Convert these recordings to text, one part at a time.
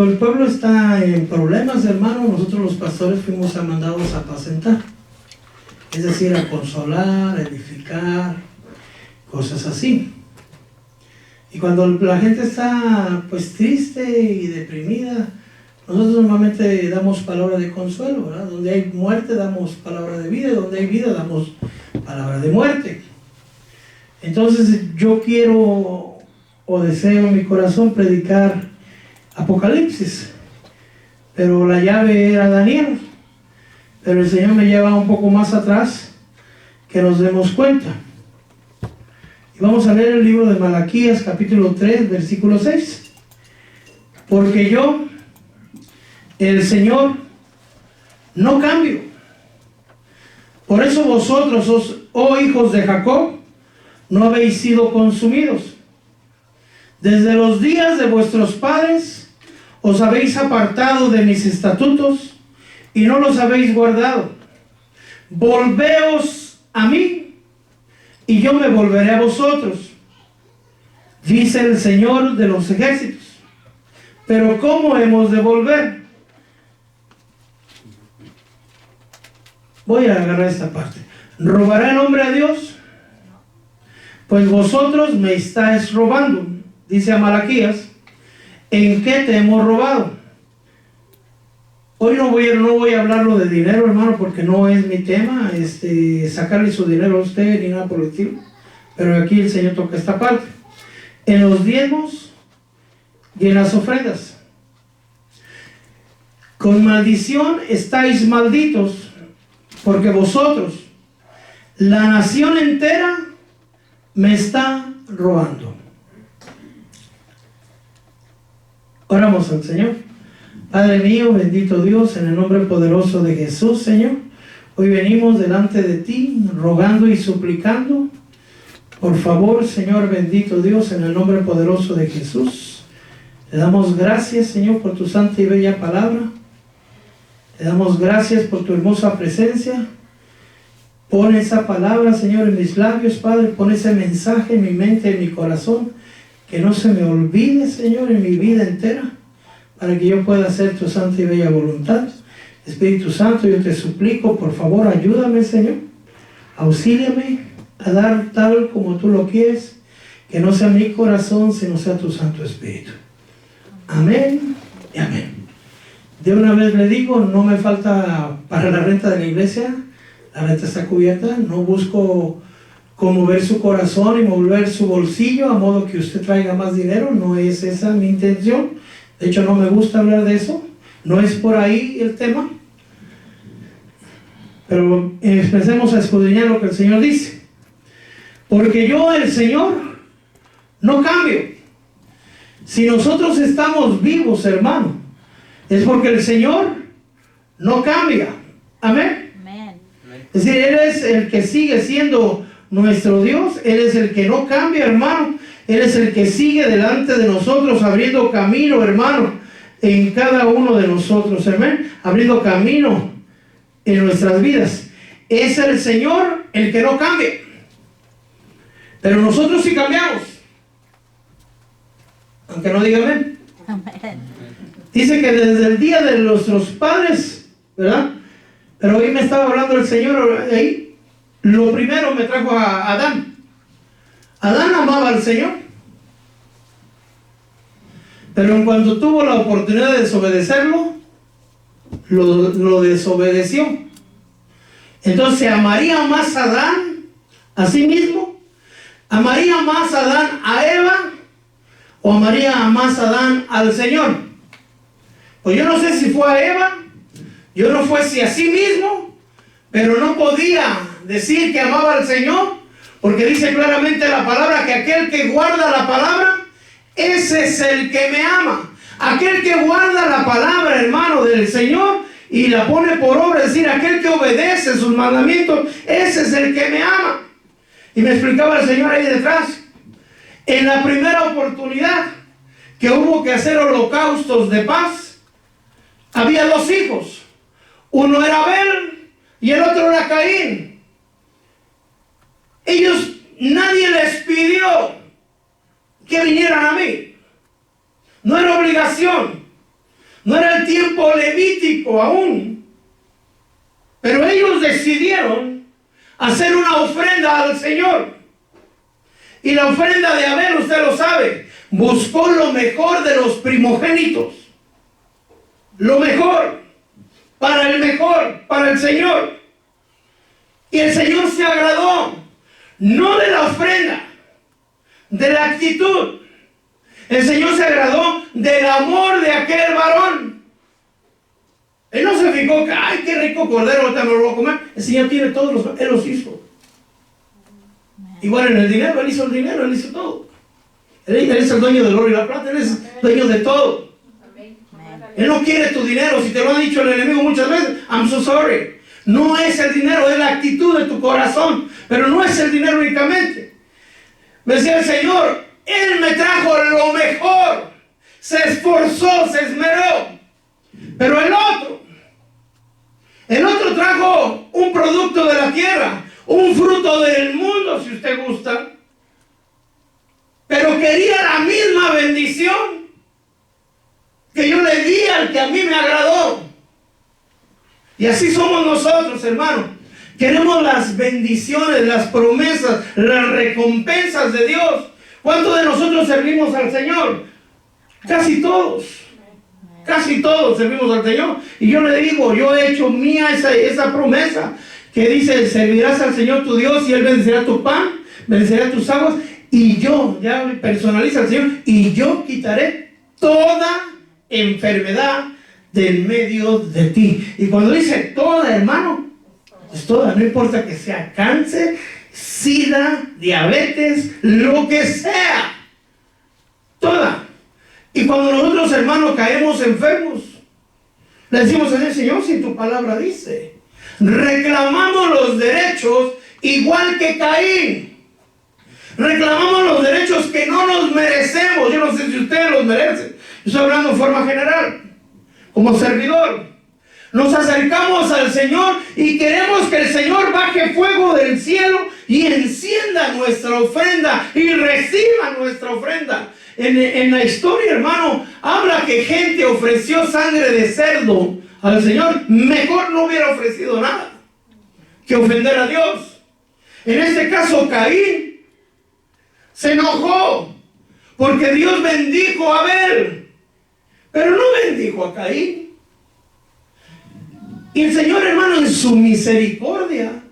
El pueblo está en problemas, hermano. Nosotros los pastores fuimos mandados a apacentar, es decir, a consolar, a edificar, cosas así. Y cuando la gente está pues triste y deprimida, nosotros normalmente damos palabra de consuelo, ¿verdad? Donde hay muerte damos palabra de vida, y donde hay vida damos palabra de muerte. Entonces yo quiero o deseo en mi corazón predicar Apocalipsis, pero la llave era Daniel, pero el Señor me lleva un poco más atrás que nos demos cuenta. Y vamos a leer el libro de Malaquías capítulo 3 versículo 6. Porque yo, el Señor, no cambio. Por eso vosotros, oh hijos de Jacob, no habéis sido consumidos. Desde los días de vuestros padres os habéis apartado de mis estatutos y no los habéis guardado. Volveos a mí y yo me volveré a vosotros, dice el Señor de los ejércitos. Pero ¿cómo hemos de volver? Voy a agarrar esta parte. ¿Robará el hombre a Dios? Pues vosotros me estáis robando, dice a Malaquías. ¿En qué te hemos robado? Hoy no voy a hablarlo de dinero, hermano, porque no es mi tema, sacarle su dinero a usted ni nada por el estilo. Pero aquí el Señor toca esta parte. En los diezmos y en las ofrendas. Con maldición estáis malditos, porque vosotros, la nación entera, me está robando. Oramos al Señor. Padre mío, bendito Dios, en el nombre poderoso de Jesús, Señor, hoy venimos delante de ti, rogando y suplicando. Por favor, Señor, bendito Dios, en el nombre poderoso de Jesús, le damos gracias, Señor, por tu santa y bella palabra. Le damos gracias por tu hermosa presencia. Pon esa palabra, Señor, en mis labios, Padre. Pon ese mensaje en mi mente, en mi corazón. Que no se me olvide, Señor, en mi vida entera, para que yo pueda hacer tu santa y bella voluntad. Espíritu Santo, yo te suplico, por favor, ayúdame, Señor. Auxíliame a dar tal como tú lo quieres, que no sea mi corazón, sino sea tu Santo Espíritu. Amén y amén. De una vez le digo, no me falta para la renta de la iglesia. La renta está cubierta. No busco conmover su corazón y mover su bolsillo a modo que usted traiga más dinero. No es esa mi intención. De hecho, no me gusta hablar de eso. No es por ahí el tema. Pero empecemos a escudriñar lo que el Señor dice. Porque yo, el Señor, no cambio. Si nosotros estamos vivos, hermano, es porque el Señor no cambia. Amén. Amén. Es decir, Él es el que sigue siendo nuestro Dios. Él es el que no cambia, hermano. Él es el que sigue delante de nosotros, abriendo camino, hermano, en cada uno de nosotros. Amén. Abriendo camino en nuestras vidas. Es el Señor el que no cambia. Pero nosotros sí cambiamos. Aunque no diga amén. Dice que desde el día de nuestros padres, ¿verdad? Pero hoy me estaba hablando el Señor ahí. Lo primero me trajo a Adán. Adán amaba al Señor, pero en cuanto tuvo la oportunidad de desobedecerlo, lo desobedeció. Entonces, ¿amaría más a Adán a sí mismo? ¿Amaría más a Adán a Eva? ¿O amaría más a Adán al Señor? Pues yo no sé si fue a Eva, yo no fue si a sí mismo, pero no podía decir que amaba al Señor, porque dice claramente la palabra que aquel que guarda la palabra, ese es el que me ama. Aquel que guarda la palabra, hermano, del Señor y la pone por obra, es decir, aquel que obedece sus mandamientos, ese es el que me ama. Y me explicaba el Señor ahí detrás, en la primera oportunidad que hubo que hacer holocaustos de paz, había dos hijos. Uno era Abel y el otro era Caín. Ellos, nadie les pidió que vinieran a mí. No era obligación. No era el tiempo levítico aún. Pero ellos decidieron hacer una ofrenda al Señor. Y la ofrenda de Abel, usted lo sabe, buscó lo mejor de los primogénitos. Lo mejor, para el Señor. Y el Señor se agradó, no de la ofrenda, de la actitud. El Señor se agradó del amor de aquel varón. Él no se fijó que, ay, qué rico cordero, ahorita me lo voy a comer. El Señor tiene todos Él los hizo. Igual en el dinero, Él hizo el dinero, Él hizo todo. Él es el dueño del oro y la plata, Él es dueño de todo. Él no quiere tu dinero. Si te lo ha dicho el enemigo muchas veces, I'm so sorry. No es el dinero, es la actitud de tu corazón. Pero no es el dinero únicamente. Me decía el Señor, Él me trajo lo mejor. Se esforzó, se esmeró. Pero el otro trajo un producto de la tierra, un fruto del mundo, si usted gusta. Pero quería la misma bendición que yo le di al que a mí me agradó. Y así somos nosotros, hermanos. Queremos las bendiciones, las promesas, las recompensas de Dios. ¿Cuántos de nosotros servimos al Señor? Casi todos. Casi todos servimos al Señor. Y yo le digo, yo he hecho mía esa promesa que dice, servirás al Señor tu Dios y Él bendecirá tu pan, bendecirá tus aguas. Y yo, ya personaliza al Señor, y yo quitaré toda enfermedad del medio de ti. Y cuando dice toda, hermano, es toda, no importa que sea cáncer, sida, diabetes, lo que sea, toda. Y cuando nosotros, hermanos, caemos enfermos, le decimos al Señor, si tu palabra dice, reclamamos los derechos igual que Caín. Reclamamos los derechos que no nos merecemos. Yo no sé si ustedes los merecen. Yo estoy hablando en forma general, como servidor. Nos acercamos al Señor y queremos que el Señor baje fuego del cielo y encienda nuestra ofrenda y reciba nuestra ofrenda. En la historia, hermano, habla que gente ofreció sangre de cerdo al Señor. Mejor no hubiera ofrecido nada que ofender a Dios. En este caso, Caín se enojó porque Dios bendijo a Abel, pero no bendijo a Caín. Y el Señor, hermano, en su misericordia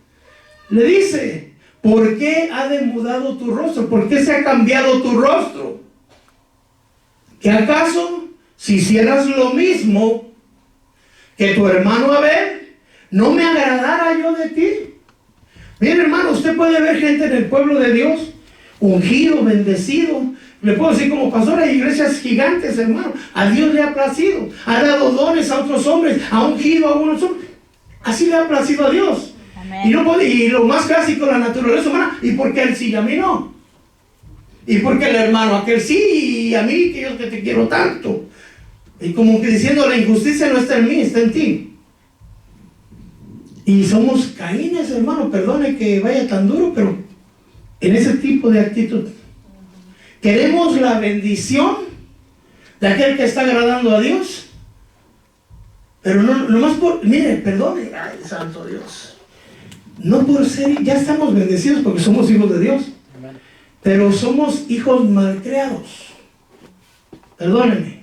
le dice, ¿por qué ha demudado tu rostro? ¿Por qué se ha cambiado tu rostro? ¿Que acaso si hicieras lo mismo que tu hermano Abel, no me agradara yo de ti? Mire, hermano, usted puede ver gente en el pueblo de Dios ungido, bendecido. Le puedo decir como pastor, hay iglesias gigantes, hermano. A Dios le ha placido. Ha dado dones a otros hombres. Ha ungido a algunos hombres. Así le ha placido a Dios. Y, no puede, y lo más clásico, la naturaleza humana. ¿Y por qué él sí y a mí no? ¿Y por qué el hermano aquel sí y a mí, que yo que te quiero tanto? Y como que diciendo, la injusticia no está en mí, está en ti. Y somos Caínes, hermano. Perdone que vaya tan duro, pero en ese tipo de actitud. Queremos la bendición de aquel que está agradando a Dios, pero no más por, mire, perdone, ay, santo Dios, no por ser, ya estamos bendecidos porque somos hijos de Dios, pero somos hijos malcriados. Perdónenme,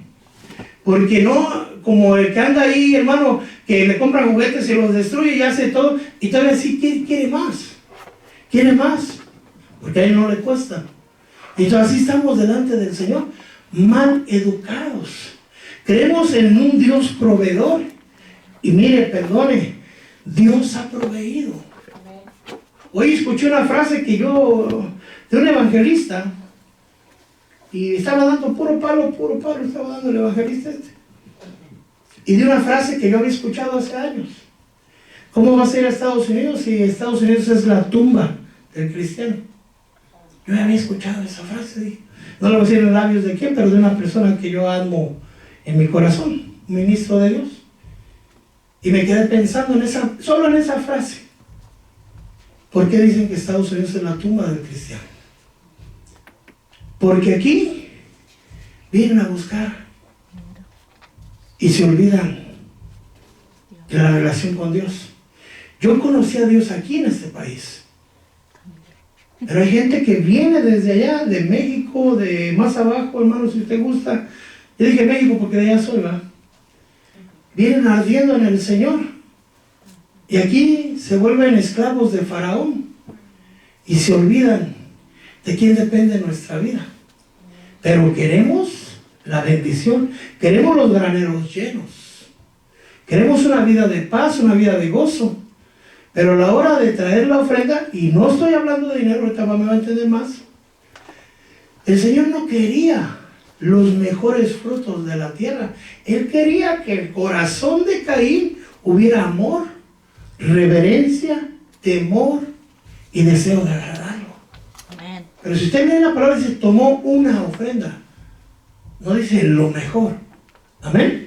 porque no, como el que anda ahí, hermano, que le compran juguetes y los destruye y hace todo, y todavía sí quiere más, porque a él no le cuesta. Y entonces así estamos delante del Señor, mal educados. Creemos en un Dios proveedor. Y mire, perdone, Dios ha proveído. Hoy escuché una frase de un evangelista, y estaba dando puro palo, estaba dando el evangelista este. Y de una frase que yo había escuchado hace años. ¿Cómo va a ser Estados Unidos si Estados Unidos es la tumba del cristiano? Yo había escuchado esa frase, no lo voy a decir en labios de quién, pero de una persona que yo amo en mi corazón, un ministro de Dios. Y me quedé pensando solo en esa frase. ¿Por qué dicen que Estados Unidos es la tumba del cristiano? Porque aquí vienen a buscar y se olvidan de la relación con Dios. Yo conocí a Dios aquí en este país, pero hay gente que viene desde allá, de México, de más abajo, hermano, si usted gusta. Yo dije México porque de allá soy, ¿va? Vienen ardiendo en el Señor y aquí se vuelven esclavos de Faraón y se olvidan de quién depende nuestra vida. Pero queremos la bendición, queremos los graneros llenos, queremos una vida de paz, una vida de gozo. Pero a la hora de traer la ofrenda, y no estoy hablando de dinero, ahorita me va a entender más, el Señor no quería los mejores frutos de la tierra. Él quería que el corazón de Caín hubiera amor, reverencia, temor y deseo de agradarlo. Amén. Pero si usted lee la palabra, dice, tomó una ofrenda. No dice lo mejor. Amén.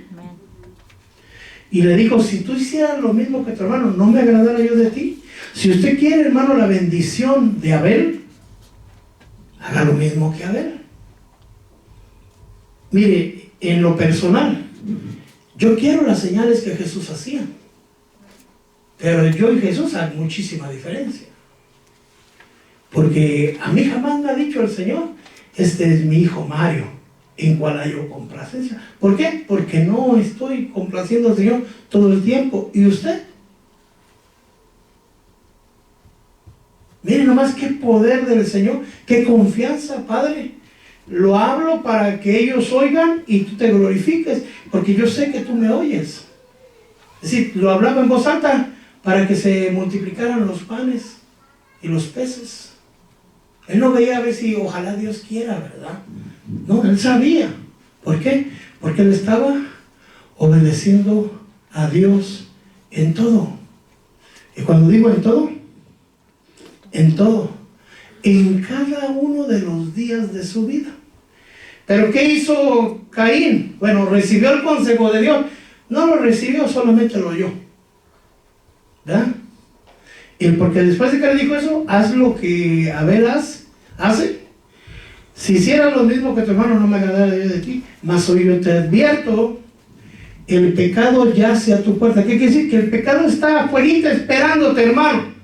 Y le dijo, si tú hicieras lo mismo que tu hermano, ¿no me agradara yo de ti? Si usted quiere, hermano, la bendición de Abel, haga lo mismo que Abel. Mire, en lo personal, yo quiero las señales que Jesús hacía. Pero yo y Jesús hay muchísima diferencia. Porque a mí jamás me ha dicho el Señor, este es mi hijo Mario, en cual hallo complacencia. ¿Por qué? Porque no estoy complaciendo al Señor todo el tiempo. ¿Y usted? Mire nomás qué poder del Señor, qué confianza, Padre. Lo hablo para que ellos oigan y tú te glorifiques, porque yo sé que tú me oyes. Es decir, lo hablaba en voz alta para que se multiplicaran los panes y los peces. Él no veía a ver si ojalá Dios quiera, ¿verdad? No, él sabía. ¿Por qué? Porque él estaba obedeciendo a Dios en todo. Y cuando digo en todo, en cada uno de los días de su vida. ¿Pero qué hizo Caín? Bueno, recibió el consejo de Dios. No lo recibió, solamente lo oyó. ¿Verdad? Y porque después de que le dijo eso, haz lo que Abel hace. Si hicieras lo mismo que tu hermano, no me agradara yo de ti. Mas hoy yo te advierto, el pecado yace a tu puerta. ¿Qué quiere decir? Que el pecado está afuera esperándote, hermano.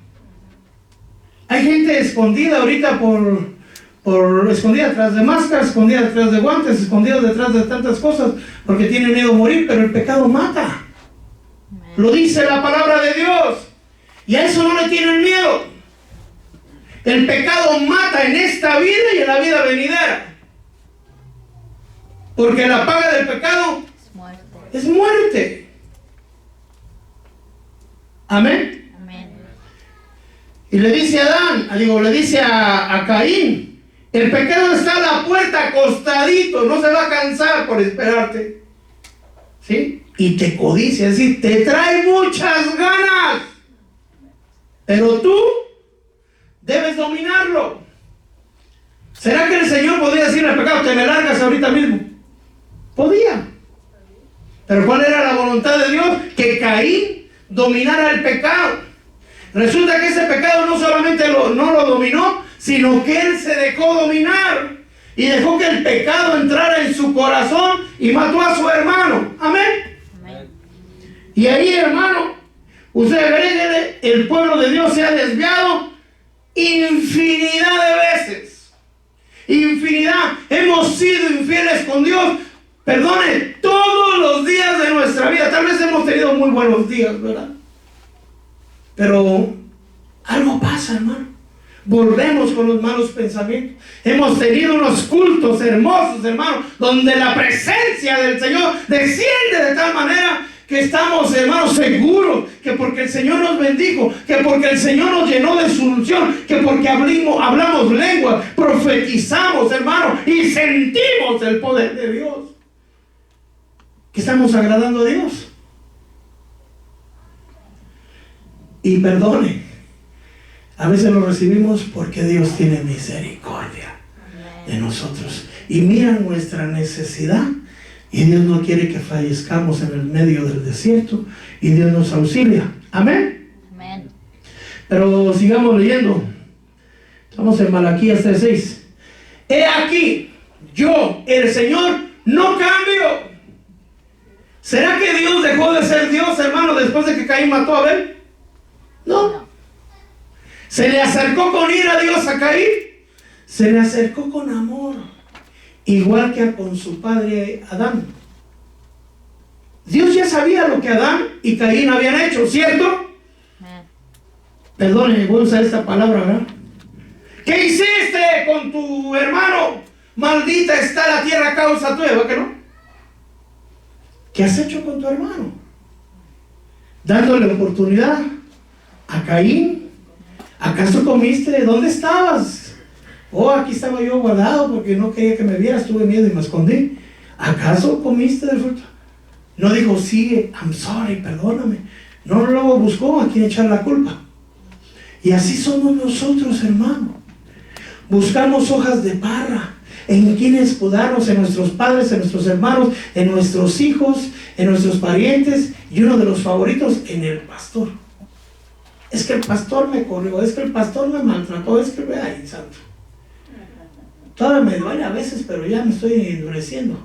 Hay gente escondida ahorita escondida detrás de máscaras, escondida detrás de guantes, escondida detrás de tantas cosas, porque tiene miedo a morir, pero el pecado mata. Lo dice la palabra de Dios. Y a eso no le tienen miedo. El pecado mata en esta vida y en la vida venidera. Porque la paga del pecado es muerte. Amén. Amén. Y le dice a Caín, el pecado está a la puerta acostadito, no se va a cansar por esperarte. ¿Sí? Y te codicia, es decir, te trae muchas ganas. Pero tú debes dominarlo. ¿Será que el Señor podía decirle al pecado, te me largas ahorita mismo? Podía. Pero ¿cuál era la voluntad de Dios? Que Caín dominara el pecado. Resulta que ese pecado no solamente no lo dominó, sino que él se dejó dominar y dejó que el pecado entrara en su corazón y mató a su hermano. Amén. Amén. Y ahí, hermano, usted ve que el pueblo de Dios se ha desviado infinidad de veces. Infinidad. Hemos sido infieles con Dios. Perdone, todos los días de nuestra vida. Tal vez hemos tenido muy buenos días, ¿verdad? Pero algo pasa, hermano. Volvemos con los malos pensamientos. Hemos tenido unos cultos hermosos, hermano, donde la presencia del Señor desciende de tal manera que estamos, hermanos, seguros que porque el Señor nos bendijo, que porque el Señor nos llenó de su unción, que porque hablamos lenguas, profetizamos, hermano, y sentimos el poder de Dios, que estamos agradando a Dios. Y perdone, a veces lo recibimos porque Dios tiene misericordia de nosotros y mira nuestra necesidad. Y Dios no quiere que fallezcamos en el medio del desierto. Y Dios nos auxilia. Amén. Amén. Pero sigamos leyendo. Estamos en Malaquías 3:6. He aquí, yo, el Señor, no cambio. ¿Será que Dios dejó de ser Dios, hermano, después de que Caín mató a Abel? No. ¿Se le acercó con ira a Dios a Caín? Se le acercó con amor, igual que con su padre Adán. Dios ya sabía lo que Adán y Caín habían hecho, ¿cierto? Perdónenme, voy a usar esta palabra, ¿verdad? ¿Qué hiciste con tu hermano? Maldita está la tierra a causa tuya, ¿verdad que no? ¿Qué has hecho con tu hermano? Dándole oportunidad a Caín. ¿Acaso comiste? ¿Dónde estabas? Oh, aquí estaba yo guardado porque no quería que me vieras, tuve miedo y me escondí. ¿Acaso comiste del fruto? No dijo, sí, I'm sorry, perdóname. No, luego buscó a quien echar la culpa. Y así somos nosotros, hermano. Buscamos hojas de parra en quienes escudarnos, en nuestros padres, en nuestros hermanos, en nuestros hijos, en nuestros parientes, y uno de los favoritos, en el pastor. Es que el pastor me corrió, es que el pastor me maltrató, es que, ay, santo. Todavía me duele a veces, pero ya me estoy endureciendo.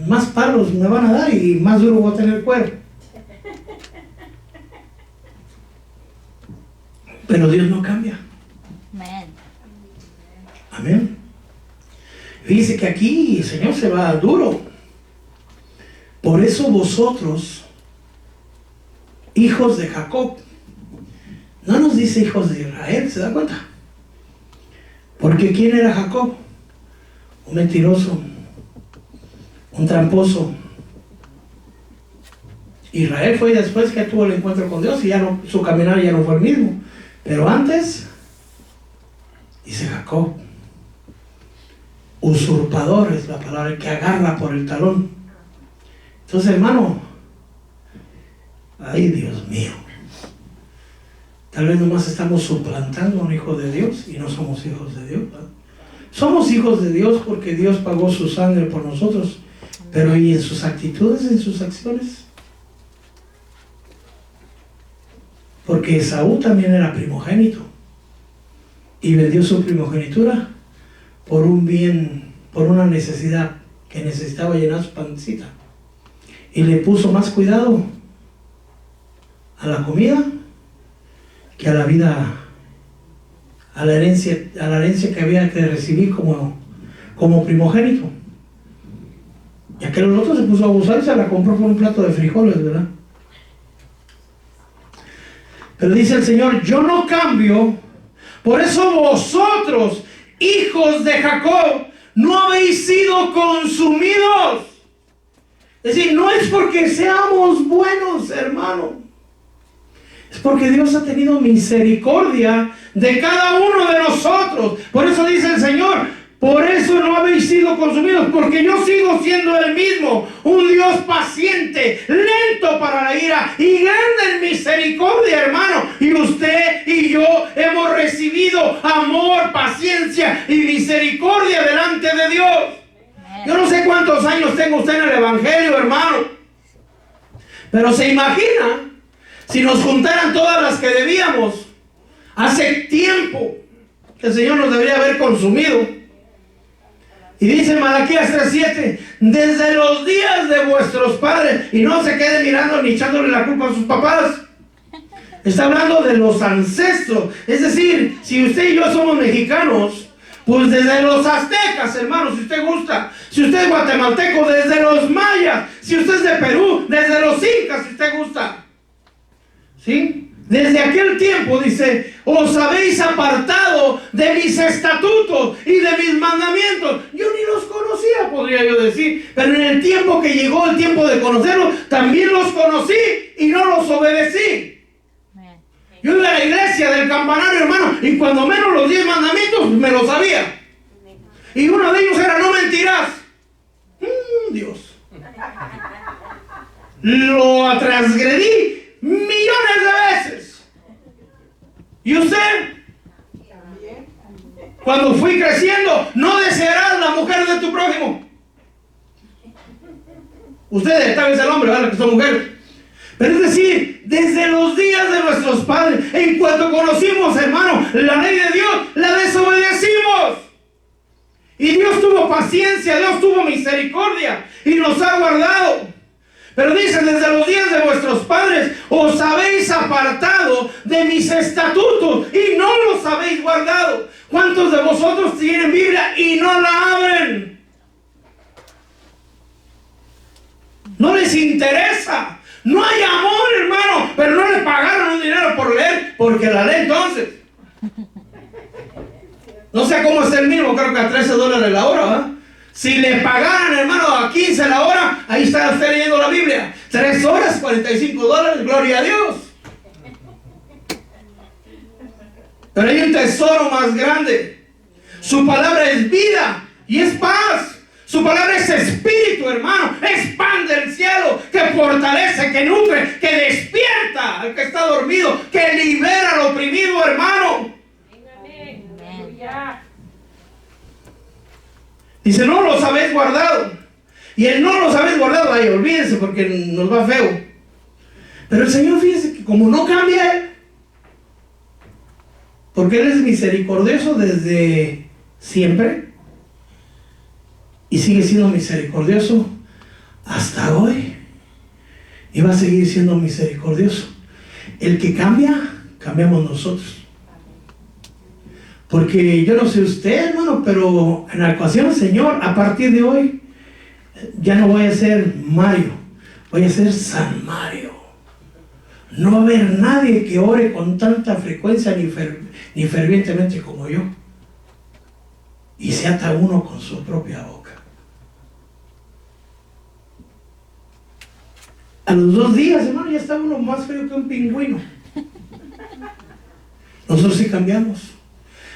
Más palos me van a dar y más duro voy a tener el cuero. Pero Dios no cambia. Amén. Amén. Dice que aquí el Señor se va duro. Por eso vosotros, hijos de Jacob, no nos dice hijos de Israel, ¿se da cuenta? Porque ¿quién era Jacob? Un mentiroso, un tramposo. Israel fue después que tuvo el encuentro con Dios y ya no, su caminar ya no fue el mismo. Pero antes, dice Jacob, usurpador es la palabra, que agarra por el talón. Entonces, hermano, ay, Dios mío, tal vez nomás estamos suplantando a un hijo de Dios y no somos hijos de Dios, ¿verdad? Somos hijos de Dios porque Dios pagó su sangre por nosotros, pero ¿y en sus actitudes, en sus acciones? Porque Esaú también era primogénito y vendió su primogenitura por un bien, por una necesidad que necesitaba llenar su pancita, y le puso más cuidado a la comida que a la vida, a la herencia que había que recibir como primogénito. Y aquel otro se puso a abusar y se la compró por un plato de frijoles, ¿verdad? Pero dice el Señor, yo no cambio, por eso vosotros, hijos de Jacob, no habéis sido consumidos. Es decir, no es porque seamos buenos, hermano. Es porque Dios ha tenido misericordia de cada uno de nosotros. Por eso dice el Señor, por eso no habéis sido consumidos, porque yo sigo siendo el mismo, un Dios paciente, lento para la ira y grande en misericordia, hermano. Y usted y yo hemos recibido amor, paciencia y misericordia delante de Dios. Yo no sé cuántos años tenga usted en el Evangelio, hermano, pero se imagina si nos juntaran todas las que debíamos hace tiempo, que el Señor nos debería haber consumido. Y dice Malaquías 3:7, desde los días de vuestros padres, y no se quede mirando ni echándole la culpa a sus papás. Está hablando de los ancestros. Es decir, si usted y yo somos mexicanos, pues desde los aztecas, hermanos, si usted gusta. Si usted es guatemalteco, desde los mayas. Si usted es de Perú, desde los incas, si usted gusta. ¿Sí? Desde aquel tiempo, dice, os habéis apartado de mis estatutos y de mis mandamientos. Yo ni los conocía, podría yo decir, pero en el tiempo que llegó el tiempo de conocerlos, también los conocí y no los obedecí. Yo iba a la iglesia del campanario, hermano, y cuando menos los 10 mandamientos me los sabía. Y uno de ellos era, no mentirás. Dios. Lo transgredí millones de veces. ¿Y usted? Cuando fui creciendo, no desearás la mujer de tu prójimo. Ustedes, tal vez el hombre, ¿verdad? Que son mujeres. Pero es decir, desde los días de nuestros padres, en cuanto conocimos, hermano, la ley de Dios, la desobedecimos. Y Dios tuvo paciencia, Dios tuvo misericordia y nos ha guardado. Pero dice, desde los días de vuestros padres os habéis apartado de mis estatutos y no los habéis guardado. ¿Cuántos de vosotros tienen Biblia y no la abren? No les interesa. No hay amor, hermano, pero no le pagaron un dinero por leer, porque la lee entonces. No sé cómo está el mínimo, creo que a $13 la hora, ¿verdad? Si le pagaran, hermano, a 15 la hora, ahí está usted leyendo la Biblia. 3 horas, $45, gloria a Dios. Pero hay un tesoro más grande. Su palabra es vida y es paz. Su palabra es espíritu, hermano. Es pan del cielo que fortalece, que nutre, que despierta al que está dormido, que libera al oprimido, hermano. Dice, no los habéis guardado. Y el no los habéis guardado, ay, olvídense porque nos va feo. Pero el Señor, fíjense que como no cambia Él, porque Él es misericordioso desde siempre y sigue siendo misericordioso hasta hoy y va a seguir siendo misericordioso. El que cambia, cambiamos nosotros. Porque yo no sé usted, hermano, pero en la ecuación del Señor, a partir de hoy, ya no voy a ser Mario, voy a ser San Mario. No va a haber nadie que ore con tanta frecuencia ni fervientemente como yo. Y se ata uno con su propia boca. A los 2 días, hermano, ya está uno más frío que un pingüino. Nosotros sí cambiamos.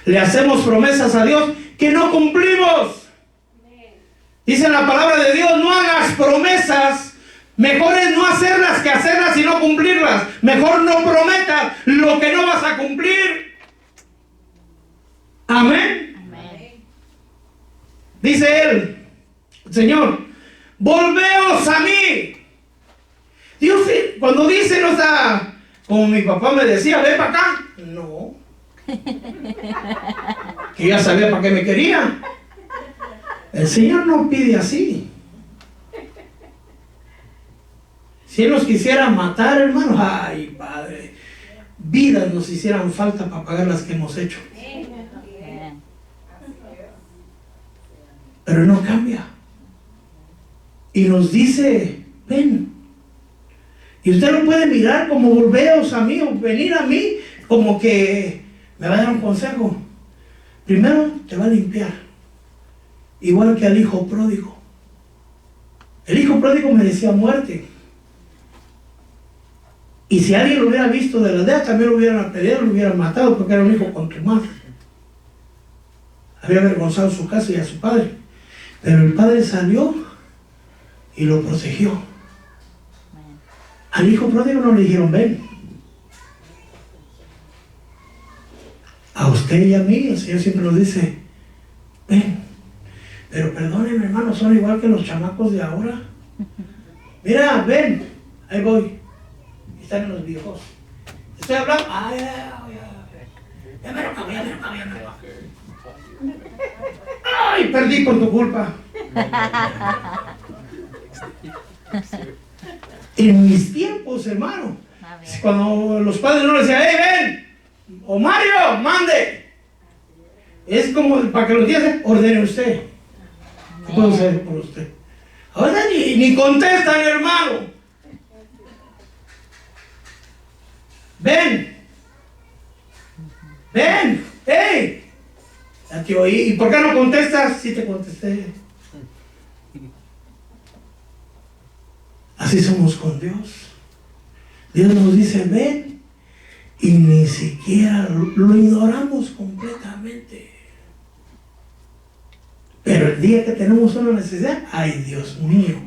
Le hacemos promesas a Dios que no cumplimos. Dice la palabra de Dios, no hagas promesas. Mejor es no hacerlas que hacerlas y no cumplirlas. Mejor no prometas lo que no vas a cumplir. Amén. Amén. Dice él, Señor, volveos a mí. Dios, cuando dice, no está, como mi papá me decía, ven para acá. No. Que ya sabía para qué me quería. El Señor no pide así. Si Él nos quisiera matar, hermano, ay, Padre, vidas nos hicieran falta para pagar las que hemos hecho. Pero no cambia. Y nos dice, ven. Y usted lo puede mirar como volveos a mí o venir a mí, como que me va a dar un consejo. Primero te va a limpiar, igual que al hijo pródigo. El hijo pródigo merecía muerte. Y si alguien lo hubiera visto de la aldea, también lo hubieran apedreado, lo hubieran matado, porque era un hijo contumaz. Había avergonzado a su casa y a su padre. Pero el padre salió y lo protegió. Al hijo pródigo no le dijeron, ven. A usted y a mí, el Señor siempre nos dice, ven. Pero perdónenme, hermano, son igual que los chamacos de ahora. Mira, ven, ahí voy. Están en los viejos. Estoy hablando. Ay, ya me lo acabo. Ay, perdí por tu culpa. En mis tiempos, hermano, cuando los padres no les decían, hey, ven, o Mario, mande. Es como para que los días ordene usted. ¿Qué puedo hacer por usted? Ahora ni contestan, hermano. Ven, hey, ya te oí. ¿Y por qué no contestas? Sí te contesté. Así somos con Dios. Dios nos dice ven y ni siquiera lo ignoramos completamente. Pero el día que tenemos una necesidad, ay, Dios mío,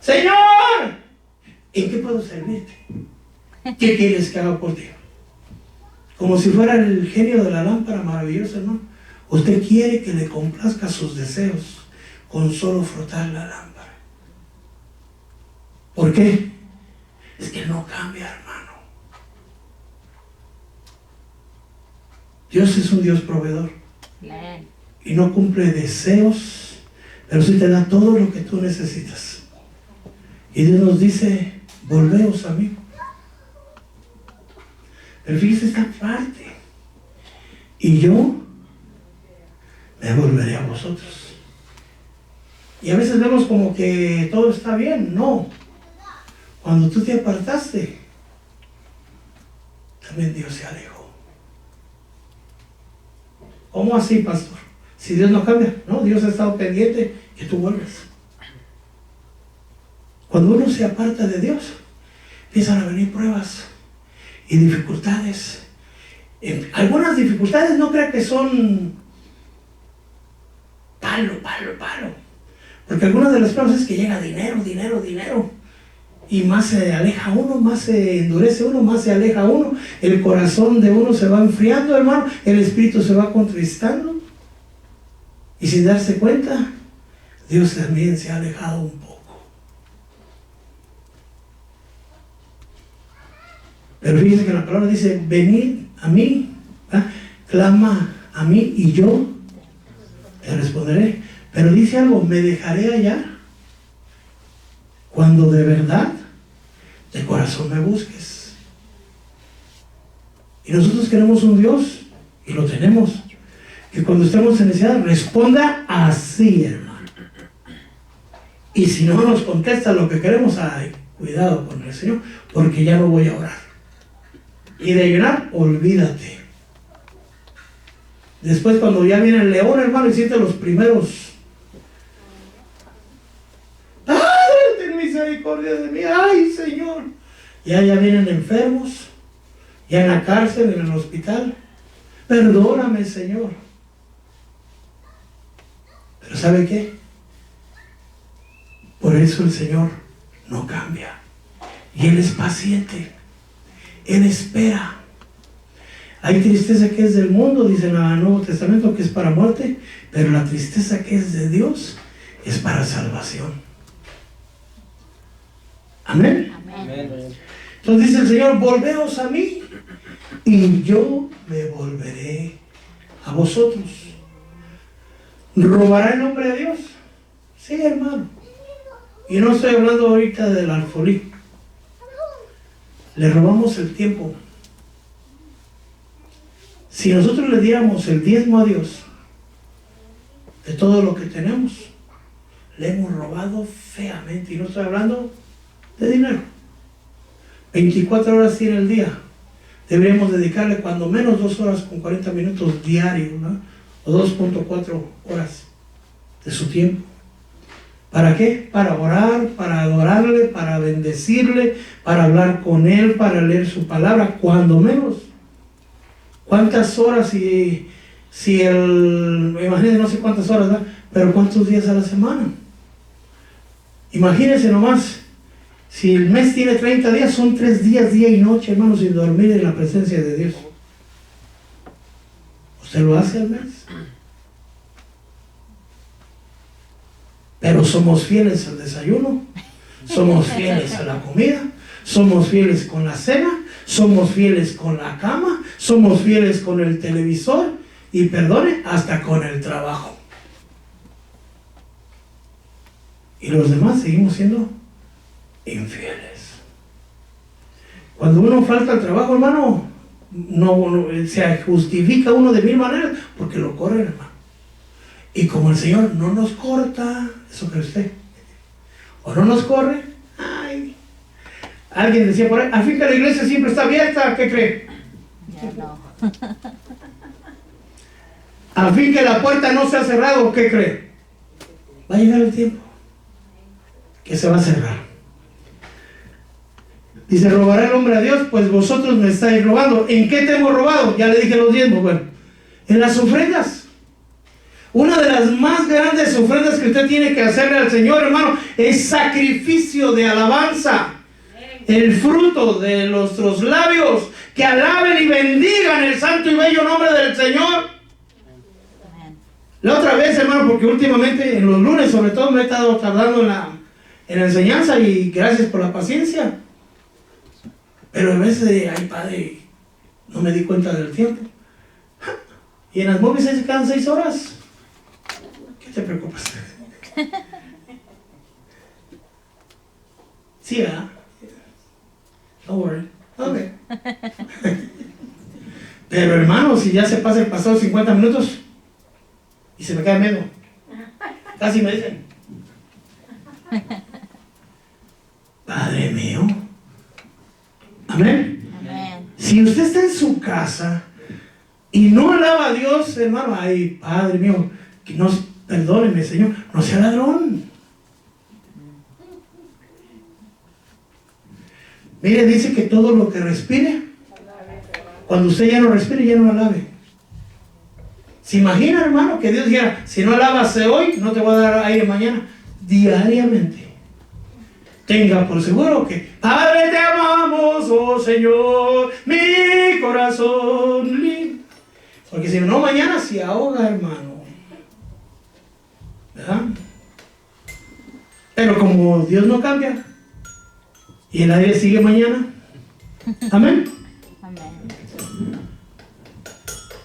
Señor, ¿en qué puedo servirte? ¿Qué quieres que haga por ti? Como si fuera el genio de la lámpara maravillosa, ¿no? Usted quiere que le complazca sus deseos con solo frotar la lámpara. ¿Por qué? Es que no cambia, hermano. Dios es un Dios proveedor. Y no cumple deseos, pero sí te da todo lo que tú necesitas. Y Dios nos dice, volveos a mí. Pero fíjese esta parte. Y yo me volveré a vosotros. Y a veces vemos como que todo está bien. No. Cuando tú te apartaste, también Dios se alejó. ¿Cómo así, pastor? Si Dios no cambia. No, Dios ha estado pendiente que tú vuelves. Cuando uno se aparta de Dios, empiezan a venir pruebas y dificultades. Algunas dificultades no creo que son palo. Porque algunas de las pruebas es que llega dinero. Y más se aleja uno, más se endurece uno, más se aleja uno. El corazón de uno se va enfriando, hermano. El espíritu se va contristando. Y sin darse cuenta, Dios también se ha alejado un poco. Pero fíjense que la palabra dice, venid a mí, clama a mí y yo te responderé. Pero dice algo, me dejaré hallar cuando de verdad de corazón me busques. Y nosotros queremos un Dios, y lo tenemos, que cuando estemos en necesidad responda así, hermano. Y si no nos contesta lo que queremos, ay, cuidado con el Señor, porque ya no voy a orar. Y de ayunar, olvídate. Después cuando ya viene el león, hermano, y siente los primeros. ¡Padre, ten misericordia de mí! ¡Ay, Señor! Ya vienen enfermos, ya en la cárcel, en el hospital. Perdóname, Señor. Pero ¿sabe qué? Por eso el Señor no cambia. Y Él es paciente. Él espera. Hay tristeza que es del mundo, dice en el Nuevo Testamento, que es para muerte, pero la tristeza que es de Dios es para salvación. Amén. Amén. Entonces dice el Señor, volveos a mí y yo me volveré a vosotros. ¿Robará el nombre de Dios? Sí, hermano. Y no estoy hablando ahorita del alfolí. Le robamos el tiempo. Si nosotros le diéramos el diezmo a Dios de todo lo que tenemos, le hemos robado feamente. Y no estoy hablando de dinero. 24 horas tiene el día. Deberíamos dedicarle cuando menos 2 horas con 40 minutos diarios, ¿no? O 2.4 horas de su tiempo. ¿Para qué? Para orar, para adorarle, para bendecirle, para hablar con Él, para leer su palabra, cuando menos. ¿Cuántas horas? Imagínense, no sé cuántas horas, ¿verdad? Pero ¿cuántos días a la semana? Imagínense nomás, si el mes tiene 30 días, son 3 días, día y noche, hermanos, sin dormir en la presencia de Dios. ¿Usted lo hace al mes? Pero somos fieles al desayuno, somos fieles a la comida, somos fieles con la cena, somos fieles con la cama, somos fieles con el televisor y, perdone, hasta con el trabajo. Y los demás seguimos siendo infieles. Cuando uno falta al trabajo, hermano, no se justifica uno de 1000 maneras porque lo corren, hermano. Y como el Señor no nos corta, eso cree usted, o no nos corre, ay, alguien decía por ahí, al fin que la iglesia siempre está abierta, ¿qué cree? Ya no. Al fin que la puerta no se ha cerrado, ¿qué cree? Va a llegar el tiempo que se va a cerrar. Dice, ¿robará el hombre a Dios? Pues vosotros me estáis robando. ¿En qué te hemos robado? Ya le dije los diezmos, bueno, en las ofrendas. Una de las más grandes ofrendas que usted tiene que hacerle al Señor, hermano, es sacrificio de alabanza. El fruto de nuestros labios que alaben y bendigan el santo y bello nombre del Señor. La otra vez, hermano, porque últimamente en los lunes sobre todo me he estado tardando en la enseñanza y gracias por la paciencia. Pero a veces, ay padre, no me di cuenta del tiempo. Y en las movies se quedan 6 horas. ¿Qué te preocupas? Sí, ¿verdad? Don't worry. Ok. Pero hermano, si ya se pasa el pasado 50 minutos y se me cae medio, casi me dicen, Padre mío. Amén. Amén. Si usted está en su casa y no alaba a Dios, hermano, ay, Padre mío, que no, perdóneme, Señor, no sea ladrón. Mire, dice que todo lo que respire, cuando usted ya no respire, ya no alabe. ¿Se imagina, hermano, que Dios dijera, si no alabas hoy, no te voy a dar aire mañana? Diariamente. Tenga por seguro que, Padre, te amamos, oh Señor, mi corazón lindo. Porque si no, mañana se ahoga, hermano. ¿Verdad? Pero como Dios no cambia, y el aire sigue mañana. Amén. Amén.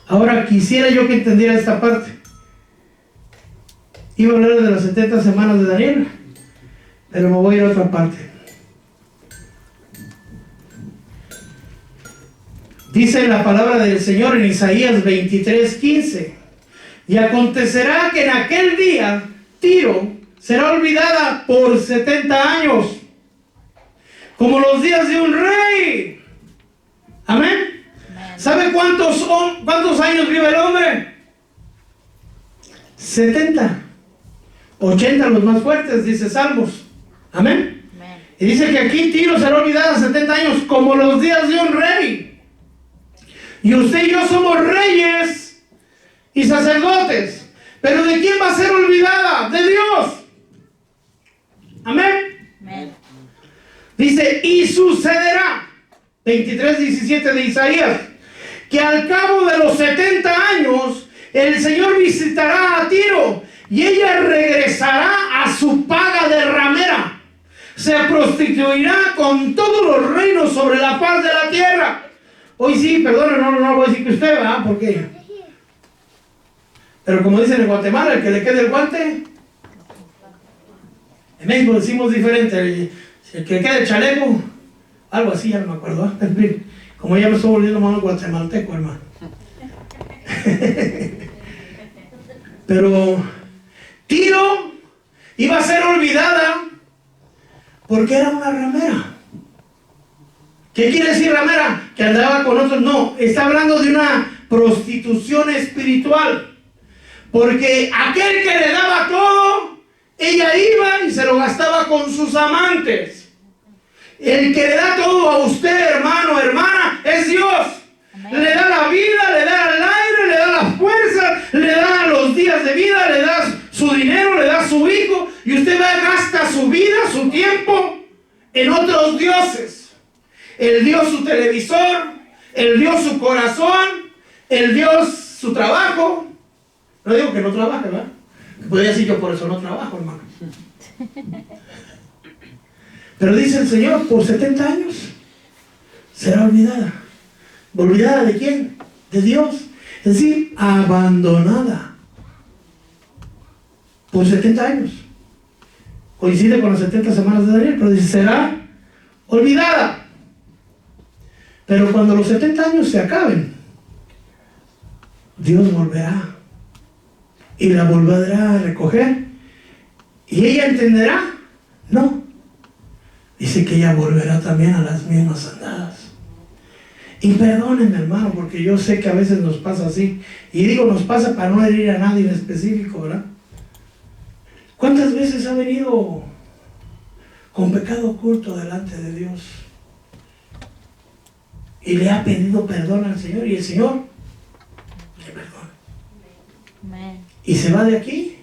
Ahora quisiera yo que entendiera esta parte. Iba a hablar de las 70 semanas de Daniel, pero me voy a ir a otra parte. Dice la palabra del Señor en Isaías 23:15: y acontecerá que en aquel día Tiro será olvidada por 70 años, como los días de un rey. Amén. ¿Sabe cuántos años vive el hombre? 70. 80 los más fuertes, dice Salmos. Amén. Amén. Y dice que aquí Tiro será olvidada 70 años, como los días de un rey. Y usted y yo somos reyes y sacerdotes. ¿Pero de quién va a ser olvidada? De Dios. Amén. Amén. Dice, y sucederá, 23:17 de Isaías, que al cabo de los 70 años, el Señor visitará a Tiro, y ella regresará a su paga de ramera. Se prostituirá con todos los reinos sobre la faz de la tierra. Hoy sí, perdón, no voy a decir que usted, ¿verdad? ¿Por qué? Pero como dicen en Guatemala, el que le quede el guante. En México decimos diferente, el que le quede el chaleco, algo así, ya no me acuerdo, ¿eh? Como ya me estoy volviendo más guatemalteco, hermano. Pero Tiro iba a ser olvidada porque era una ramera. ¿Qué quiere decir ramera? Que andaba con otros. No, está hablando de una prostitución espiritual. Porque aquel que le daba todo, ella iba y se lo gastaba con sus amantes. El que le da todo a usted, hermano, hermana, es Dios. Amén. Le da la vida, le da el aire, le da la fuerza, le da los días de vida, le da su dinero, le da su hijo. Y usted va y gasta su vida, su tiempo en otros dioses. Él dio su televisor, Él dio su corazón, Él dio su trabajo. No digo que no trabaje, ¿verdad? Podría decir yo por eso no trabajo, hermano. Pero dice el Señor, por 70 años será olvidada. ¿Olvidada de quién? De Dios. Es decir, abandonada. Por 70 años. Coincide con las 70 semanas de Daniel, pero dice, será olvidada. Pero cuando los 70 años se acaben, Dios volverá y la volverá a recoger. ¿Y ella entenderá? No. Dice que ella volverá también a las mismas andadas. Y perdónenme, hermano, porque yo sé que a veces nos pasa así. Y digo nos pasa para no herir a nadie en específico, ¿verdad? ¿Cuántas veces ha venido con pecado oculto delante de Dios? Y le ha pedido perdón al Señor, y el Señor le perdona. Amén. Y se va de aquí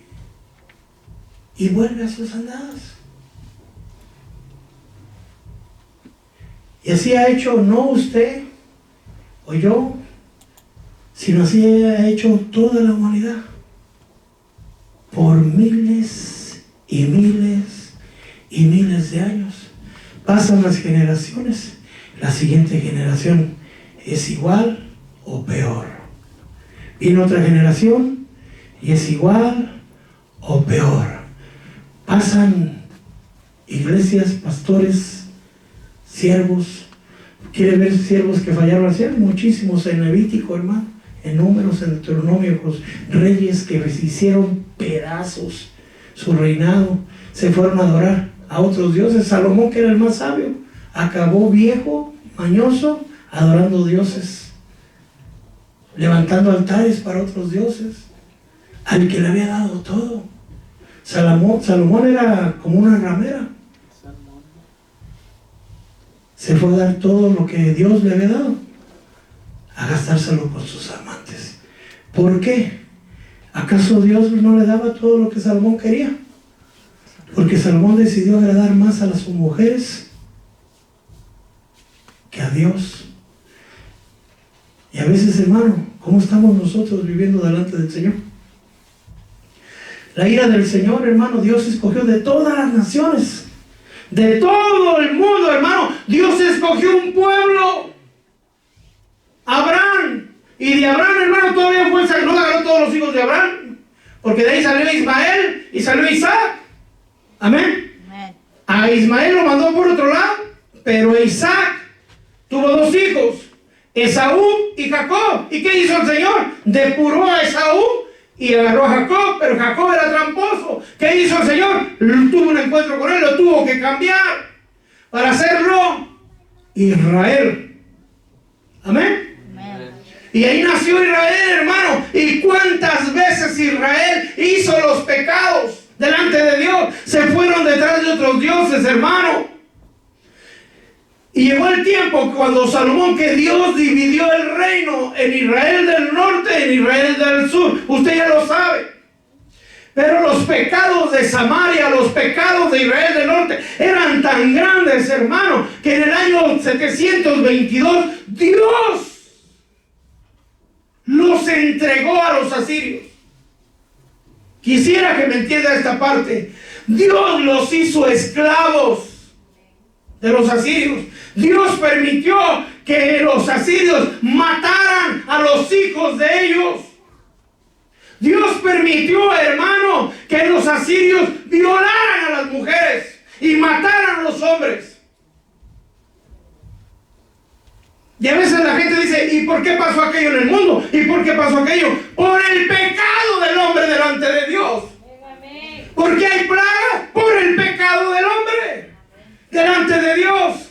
y vuelve a sus andadas. Y así ha hecho no usted o yo, sino así ha hecho toda la humanidad. Por miles y miles y miles de años. Pasan las generaciones. La siguiente generación es igual o peor. Viene otra generación y es igual o peor. Pasan iglesias, pastores, siervos. Quiere ver siervos que fallaron así, hay muchísimos en Levítico, hermano, en Números, en Deuteronomio, reyes que hicieron pedazos su reinado, se fueron a adorar a otros dioses. Salomón, que era el más sabio, acabó viejo, mañoso, adorando dioses, levantando altares para otros dioses, al que le había dado todo. Salomón era como una ramera. Se fue a dar todo lo que Dios le había dado, a gastárselo con sus amantes. ¿Por qué? ¿Acaso Dios no le daba todo lo que Salomón quería? Porque Salomón decidió agradar más a sus mujeres que a Dios. Y a veces, hermano, ¿cómo estamos nosotros viviendo delante del Señor? La ira del Señor, hermano, Dios escogió de todas las naciones, de todo el mundo, hermano. Dios escogió un pueblo, Abraham, y de Abraham, hermano, todavía fue no agarró todos los hijos de Abraham, porque de ahí salió Ismael y salió Isaac. Amén. Amén. A Ismael lo mandó por otro lado, pero Isaac tuvo dos hijos, Esaú y Jacob. ¿Y qué hizo el Señor? Depuró a Esaú y agarró a Jacob, pero Jacob era tramposo. ¿Qué hizo el Señor? Tuvo un encuentro con él, lo tuvo que cambiar para hacerlo Israel. Amén. Amén. Y ahí nació Israel, hermano. ¿Y cuántas veces Israel hizo los pecados delante de Dios? Se fueron detrás de otros dioses, hermano. Y llegó el tiempo cuando Salomón, que Dios dividió el reino en Israel del norte y en Israel del sur. Usted ya lo sabe. Pero los pecados de Samaria, los pecados de Israel del norte eran tan grandes, hermano, que en el año 722 Dios los entregó a los asirios. Quisiera que me entienda esta parte. Dios los hizo esclavos de los asirios. Dios permitió que los asirios mataran a los hijos de ellos. Dios permitió, hermano, que los asirios violaran a las mujeres y mataran a los hombres. Y a veces la gente dice, ¿y por qué pasó aquello en el mundo? ¿Y por qué pasó aquello? Por el pecado del hombre delante de Dios. ¿Por qué hay plaga? Por el pecado del hombre delante de Dios.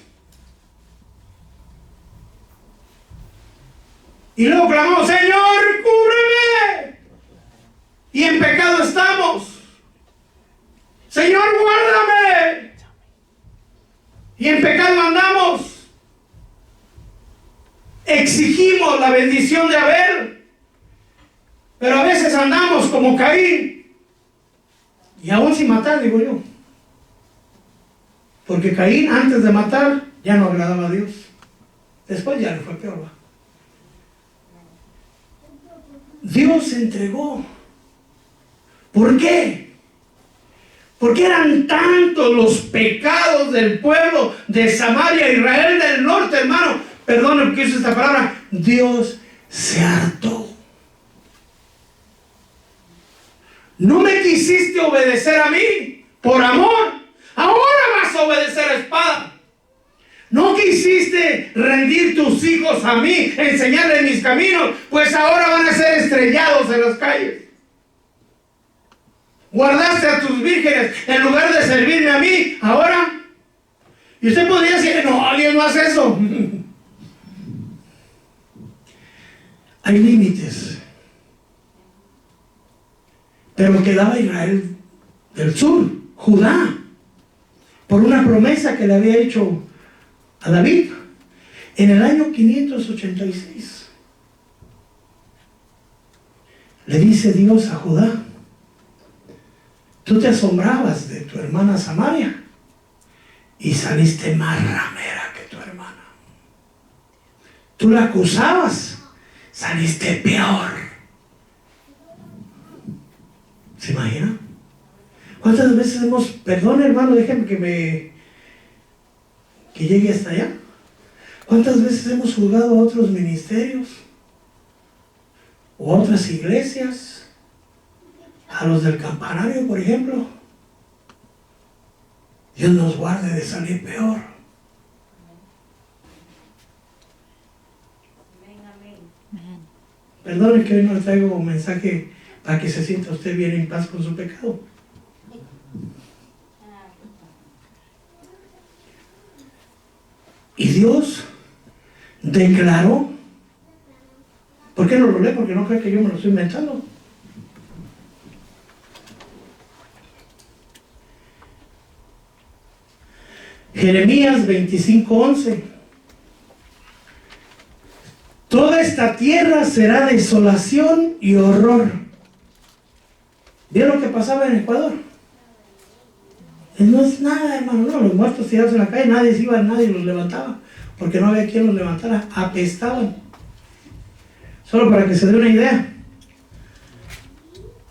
Y luego clamamos, Señor, cúbreme. Y en pecado estamos. Señor, guárdame. Y en pecado andamos. Exigimos la bendición de Abel, pero a veces andamos como Caín, y aún sin matar, digo yo, porque Caín antes de matar ya no agradaba a Dios, después ya le fue peor, ¿va? Dios se entregó. ¿Por qué? Porque eran tantos los pecados del pueblo de Samaria, Israel del norte, hermano. Perdón que uso esta palabra. Dios se hartó. No me quisiste obedecer a mí por amor. Ahora vas a obedecer a espada. No quisiste rendir tus hijos a mí, enseñarles mis caminos, pues ahora van a ser estrellados en las calles. Guardaste a tus vírgenes en lugar de servirme a mí, ahora. Y usted podría decir, no, alguien no hace eso. Hay límites. Pero quedaba Israel del sur, Judá, por una promesa que le había hecho a David en el año 586. Le dice Dios a Judá, tú te asombrabas de tu hermana Samaria y saliste más ramera que tu hermana. Tú la acusabas, saliste peor. ¿Se imagina? ¿Cuántas veces perdón hermano, déjenme que llegue hasta allá? ¿Cuántas veces hemos juzgado a otros ministerios o a otras iglesias, a los del campanario, por ejemplo, Dios nos guarde de salir peor. Amén. Perdone que hoy no le traigo un mensaje para que se sienta usted bien en paz con su pecado. Y Dios declaró. ¿Por qué no lo lee? Porque no cree que yo me lo estoy inventando. Jeremías 25:11. Toda esta tierra será desolación y horror. ¿Vieron lo que pasaba en Ecuador? No es nada, hermano, no, los muertos tirados en la calle, nadie se iba, nadie los levantaba, porque no había quien los levantara, apestaban. Solo para que se dé una idea,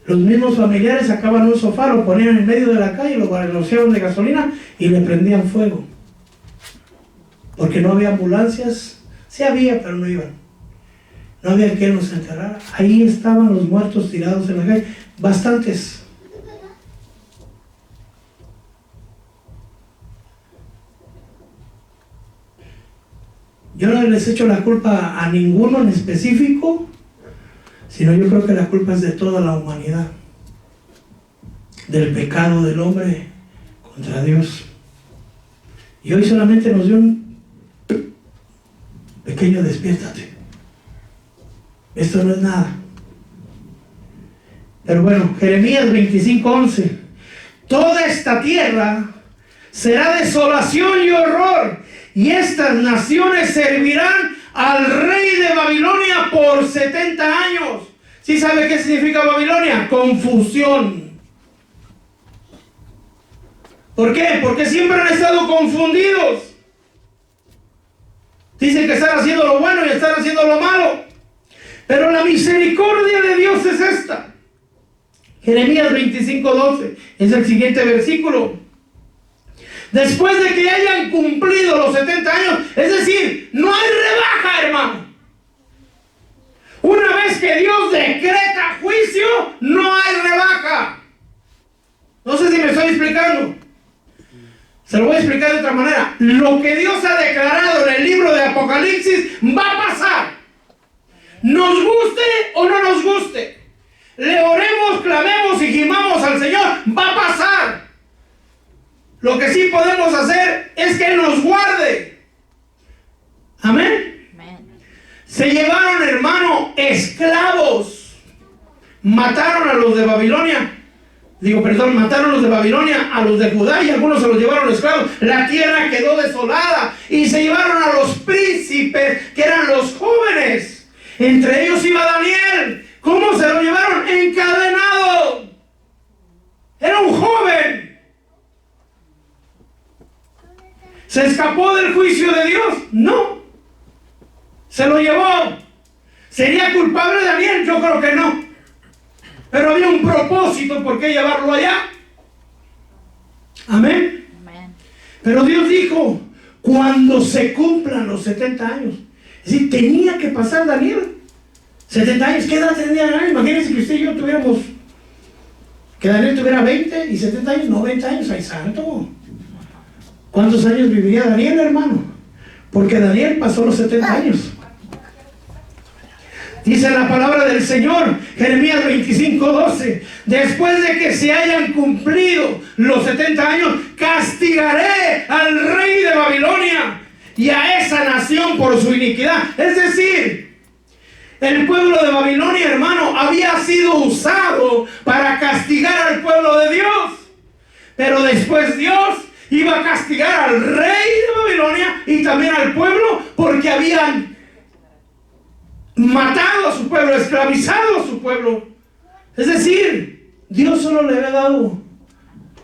los mismos familiares sacaban un sofá, lo ponían en medio de la calle, lo rociaban de gasolina y le prendían fuego, porque no había ambulancias, sí había, pero no iban, no había quien los enterrara. Ahí estaban los muertos tirados en la calle, bastantes. Yo no les echo la culpa a ninguno en específico, sino yo creo que la culpa es de toda la humanidad, del pecado del hombre contra Dios. Y hoy solamente nos dio un pequeño despiértate. Esto no es nada. Pero bueno, Jeremías 25:11. Toda esta tierra será desolación y horror, y estas naciones servirán al rey de Babilonia por 70 años. ¿Sí sabe qué significa Babilonia? Confusión. ¿Por qué? Porque siempre han estado confundidos. Dicen que están haciendo lo bueno y están haciendo lo malo. Pero la misericordia de Dios es esta. Jeremías 25:12 es el siguiente versículo. Después de que hayan cumplido los 70 años, es decir, no hay rebaja, hermano. Una vez que Dios decreta juicio, no hay rebaja. No sé si me estoy explicando. Se lo voy a explicar de otra manera. Lo que Dios ha declarado en el libro de Apocalipsis va a pasar. Nos guste o no nos guste. Le oremos, clamemos y gimamos al Señor, va a pasar. Lo que sí podemos hacer es que Él nos guarde. Amén. Amén. Se llevaron, hermano, esclavos. Mataron a los de Babilonia. Mataron los de Babilonia a los de Judá y algunos se los llevaron esclavos. La tierra quedó desolada y se llevaron a los príncipes, que eran los jóvenes. Entre ellos iba Daniel. ¿Cómo se lo llevaron? Encadenado. Era un joven. ¿Se escapó del juicio de Dios? No. ¿Se lo llevó? ¿Sería culpable Daniel? Yo creo que no. Pero había un propósito por qué llevarlo allá. Amén. Amén. Pero Dios dijo, cuando se cumplan los 70 años. Es decir, tenía que pasar Daniel. 70 años, ¿qué edad tenía Daniel? Imagínense que usted y yo tuviéramos, que Daniel tuviera 20 y 70 años, 90 años, ¡ay santo! ¿Cuántos años viviría Daniel, hermano? Porque Daniel pasó los 70 años. Dice la palabra del Señor, Jeremías 25:12. Después de que se hayan cumplido los 70 años, castigaré al rey de Babilonia y a esa nación por su iniquidad. Es decir, el pueblo de Babilonia, hermano, había sido usado para castigar al pueblo de Dios. Pero después Dios iba a castigar al rey de Babilonia y también al pueblo, porque habían matado a su pueblo, esclavizado a su pueblo. Es decir, Dios solo le había dado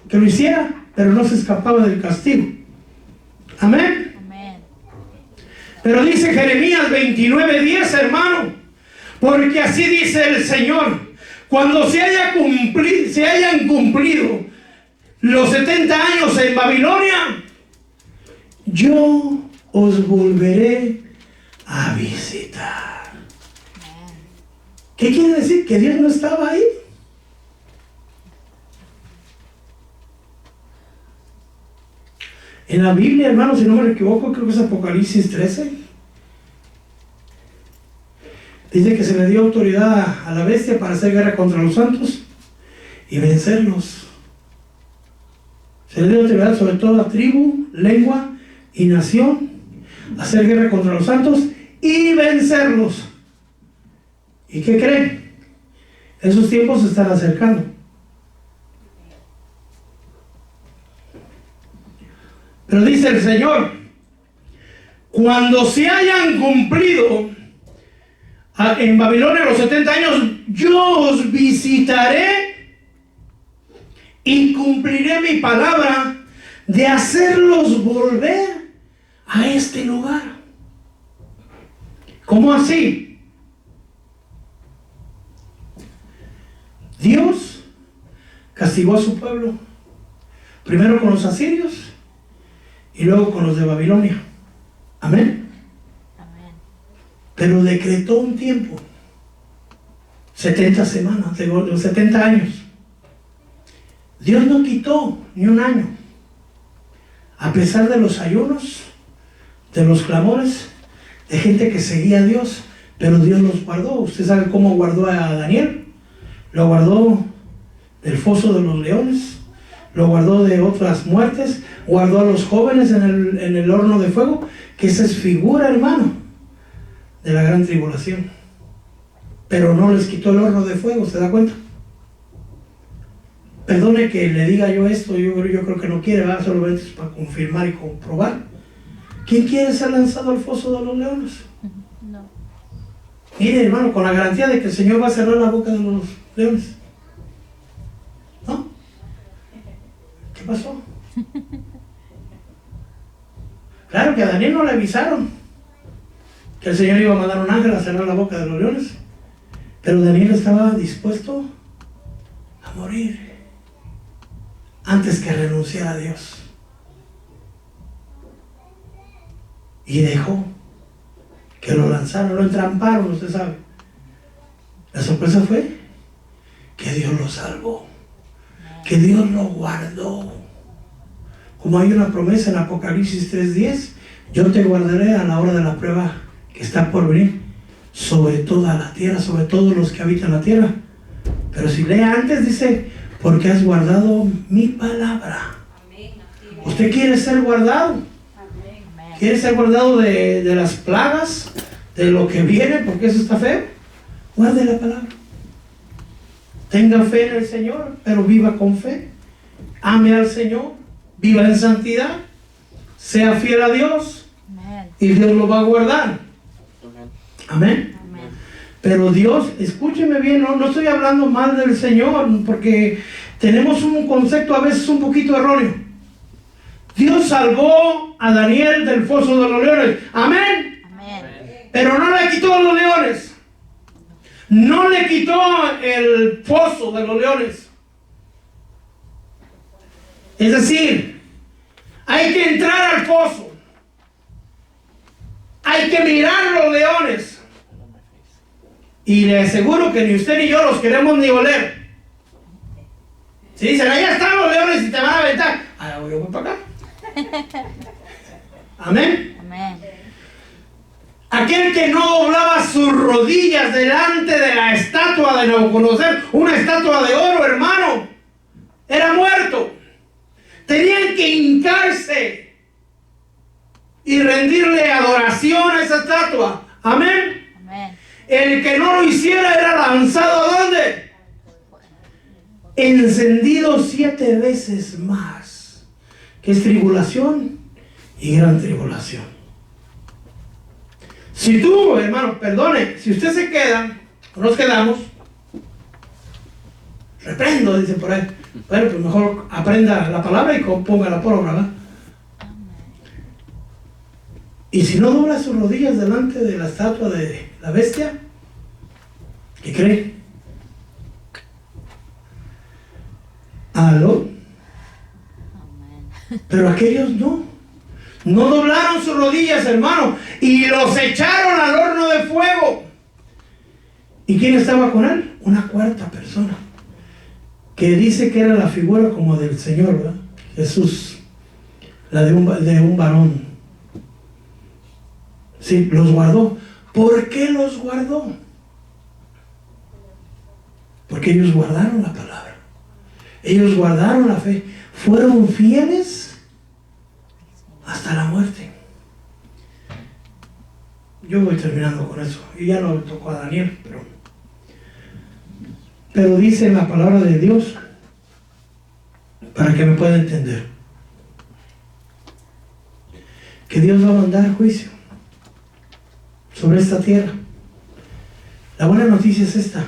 que lo hiciera, pero no se escapaba del castigo. Amén. Amén. Pero dice Jeremías 29:10, hermano, porque así dice el Señor: cuando se hayan cumplido los 70 años en Babilonia, yo os volveré a visitar. ¿Qué quiere decir? ¿Que Dios no estaba ahí? En la Biblia, hermano, si no me equivoco, creo que es Apocalipsis 13. Dice que se le dio autoridad a la bestia para hacer guerra contra los santos y vencerlos. Se le dio autoridad sobre toda tribu, lengua y nación, hacer guerra contra los santos y vencerlos. ¿Y qué creen? Esos tiempos se están acercando. Pero dice el Señor, cuando se hayan cumplido en Babilonia los 70 años, yo os visitaré y cumpliré mi palabra de hacerlos volver a este lugar. ¿Cómo así? Dios castigó a su pueblo, primero con los asirios y luego con los de Babilonia. Amén. Amén. Pero decretó un tiempo, 70 semanas, de 70 años. Dios no quitó ni un año, a pesar de los ayunos, de los clamores, de gente que seguía a Dios, pero Dios los guardó. Usted sabe cómo guardó a Daniel. Lo guardó del foso de los leones, lo guardó de otras muertes, guardó a los jóvenes en el horno de fuego, que esa es figura, hermano, de la gran tribulación. Pero no les quitó el horno de fuego, ¿se da cuenta? Perdone que le diga yo esto, yo creo que no quiere, ¿verdad? Solamente es para confirmar y comprobar. ¿Quién quiere ser lanzado al foso de los leones? No. Mire, hermano, con la garantía de que el Señor va a cerrar la boca de los leones. ¿No? ¿Qué pasó? Claro que a Daniel no le avisaron que el Señor iba a mandar un ángel a cerrar la boca de los leones, pero Daniel estaba dispuesto a morir antes que renunciar a Dios. Y dejó que lo lanzaron, lo entramparon, usted sabe. La sorpresa fue que Dios lo salvó, que Dios lo guardó. Como hay una promesa en Apocalipsis 3:10, yo te guardaré a la hora de la prueba que está por venir sobre toda la tierra, sobre todos los que habitan la tierra. Pero si lee antes, dice, porque has guardado mi palabra. ¿Usted quiere ser guardado? ¿Quiere ser guardado de las plagas, de lo que viene, porque eso está feo? Guarde la palabra. Tenga fe en el Señor, pero viva con fe. Ame al Señor, viva en santidad, sea fiel a Dios. Amén. Y Dios lo va a guardar. Amén. Amén. Pero Dios, escúcheme bien, no estoy hablando mal del Señor, porque tenemos un concepto a veces un poquito erróneo. Dios salvó a Daniel del foso de los leones. Amén. Amén. Pero no le quitó los leones. No le quitó el foso de los leones. Es decir, hay que entrar al foso. Hay que mirar los leones. Y le aseguro que ni usted ni yo los queremos ni oler. Si dicen, allá están los leones y te van a aventar, yo voy para acá. Amén. Amén. Aquel que no doblaba sus rodillas delante de la estatua de Nabucodonosor, una estatua de oro, hermano, era muerto. Tenían que hincarse y rendirle adoración a esa estatua. Amén. Amén. El que no lo hiciera era lanzado ¿a dónde? Encendido 7 veces más, que es tribulación y gran tribulación. Si tú, hermano, perdone, si usted se queda, o nos quedamos, reprendo, dice por ahí. Bueno, pues mejor aprenda la palabra y póngala por obra, ¿verdad? Y si no dobla sus rodillas delante de la estatua de la bestia, ¿qué cree? ¿Aló? Amén. Pero aquellos no doblaron sus rodillas, hermano, y los echaron al horno de fuego. ¿Y quién estaba con él? Una cuarta persona, que dice que era la figura como del Señor, ¿verdad? Jesús. la de un varón. Sí, los guardó. ¿Por qué los guardó? Porque ellos guardaron la palabra. Ellos guardaron la fe. Fueron fieles hasta la muerte. Yo voy terminando con eso. Y ya no le tocó a Daniel, pero dice la palabra de Dios, para que me pueda entender, que Dios va a mandar juicio sobre esta tierra. La buena noticia es esta: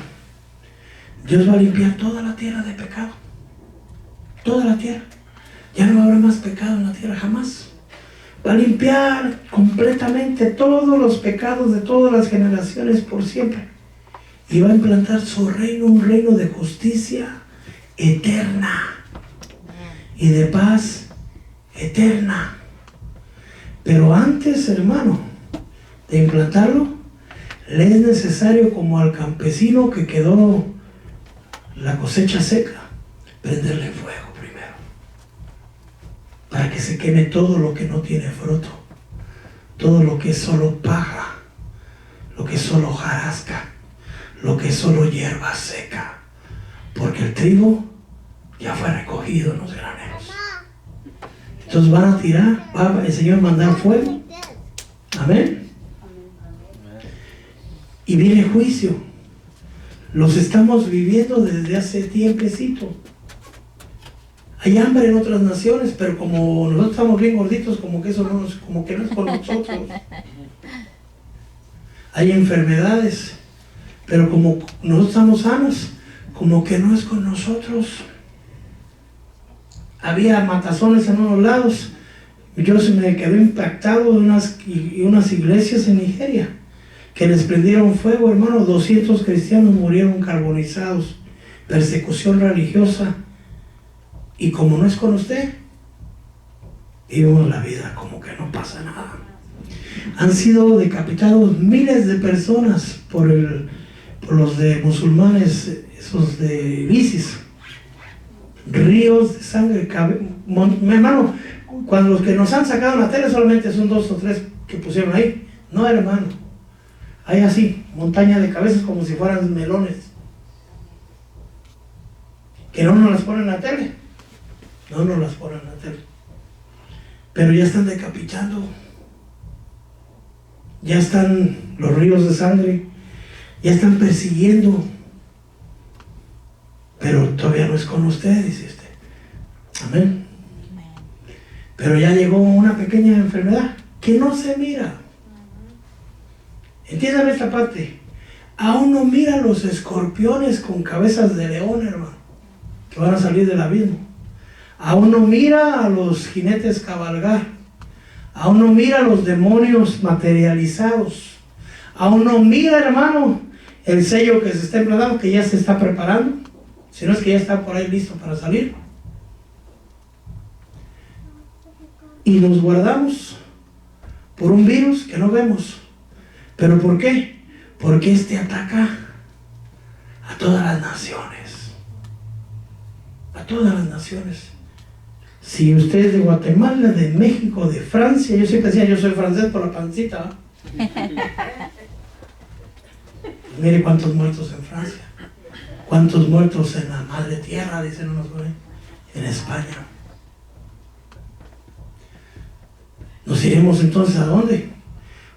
Dios va a limpiar toda la tierra de pecado. Toda la tierra. Ya no habrá más pecado en la tierra jamás. Va a limpiar completamente todos los pecados de todas las generaciones por siempre. Y va a implantar su reino, un reino de justicia eterna y de paz eterna. Pero antes, hermano, de implantarlo, le es necesario, como al campesino que quedó la cosecha seca, prenderle fuego primero, para que se queme todo lo que no tiene fruto, todo lo que es solo paja, lo que es solo hojarasca, lo que es solo hierba seca, porque el trigo ya fue recogido en los graneros. Entonces van a tirar, va el Señor a mandar fuego. Amén. Y viene juicio. Los estamos viviendo desde hace tiempecito. Hay hambre en otras naciones, pero como nosotros estamos bien gorditos, como que eso como que no es con nosotros. Hay enfermedades, pero como nosotros estamos sanos, como que no es con nosotros. Había matazones en unos lados. Yo se me quedé impactado de unas iglesias en Nigeria que les prendieron fuego, hermano. 200 cristianos murieron carbonizados. Persecución religiosa. Y como no es con usted, vivimos la vida como que no pasa nada. Han sido decapitados miles de personas por los de musulmanes, esos de ISIS. Ríos de sangre. Mi hermano, cuando los que nos han sacado en la tele solamente son 2 o 3 que pusieron ahí. No, hermano. Hay así, montaña de cabezas como si fueran melones. Que no nos las ponen en la tele. No nos las ponen en la tele. Pero ya están decapitando. Ya están los ríos de sangre. Ya están persiguiendo. Pero todavía no es con usted, dice usted. Amén. Pero ya llegó una pequeña enfermedad que no se mira. Entiendan esta parte. Aún no mira los escorpiones con cabezas de león, hermano, que van a salir del abismo. Aún no mira a los jinetes cabalgar. Aún no mira a los demonios materializados. Aún no mira, hermano, el sello que se está implantando, que ya se está preparando. Si no es que ya está por ahí listo para salir. Y nos guardamos por un virus que no vemos. ¿Pero por qué? Porque este ataca a todas las naciones. A todas las naciones. Si usted es de Guatemala, de México, de Francia, yo siempre decía, yo soy francés por la pancita, ¿eh? Mire cuántos muertos en Francia. ¿Cuántos muertos en la madre tierra? Dicen unos güeyes. En España. ¿Nos iremos entonces a dónde?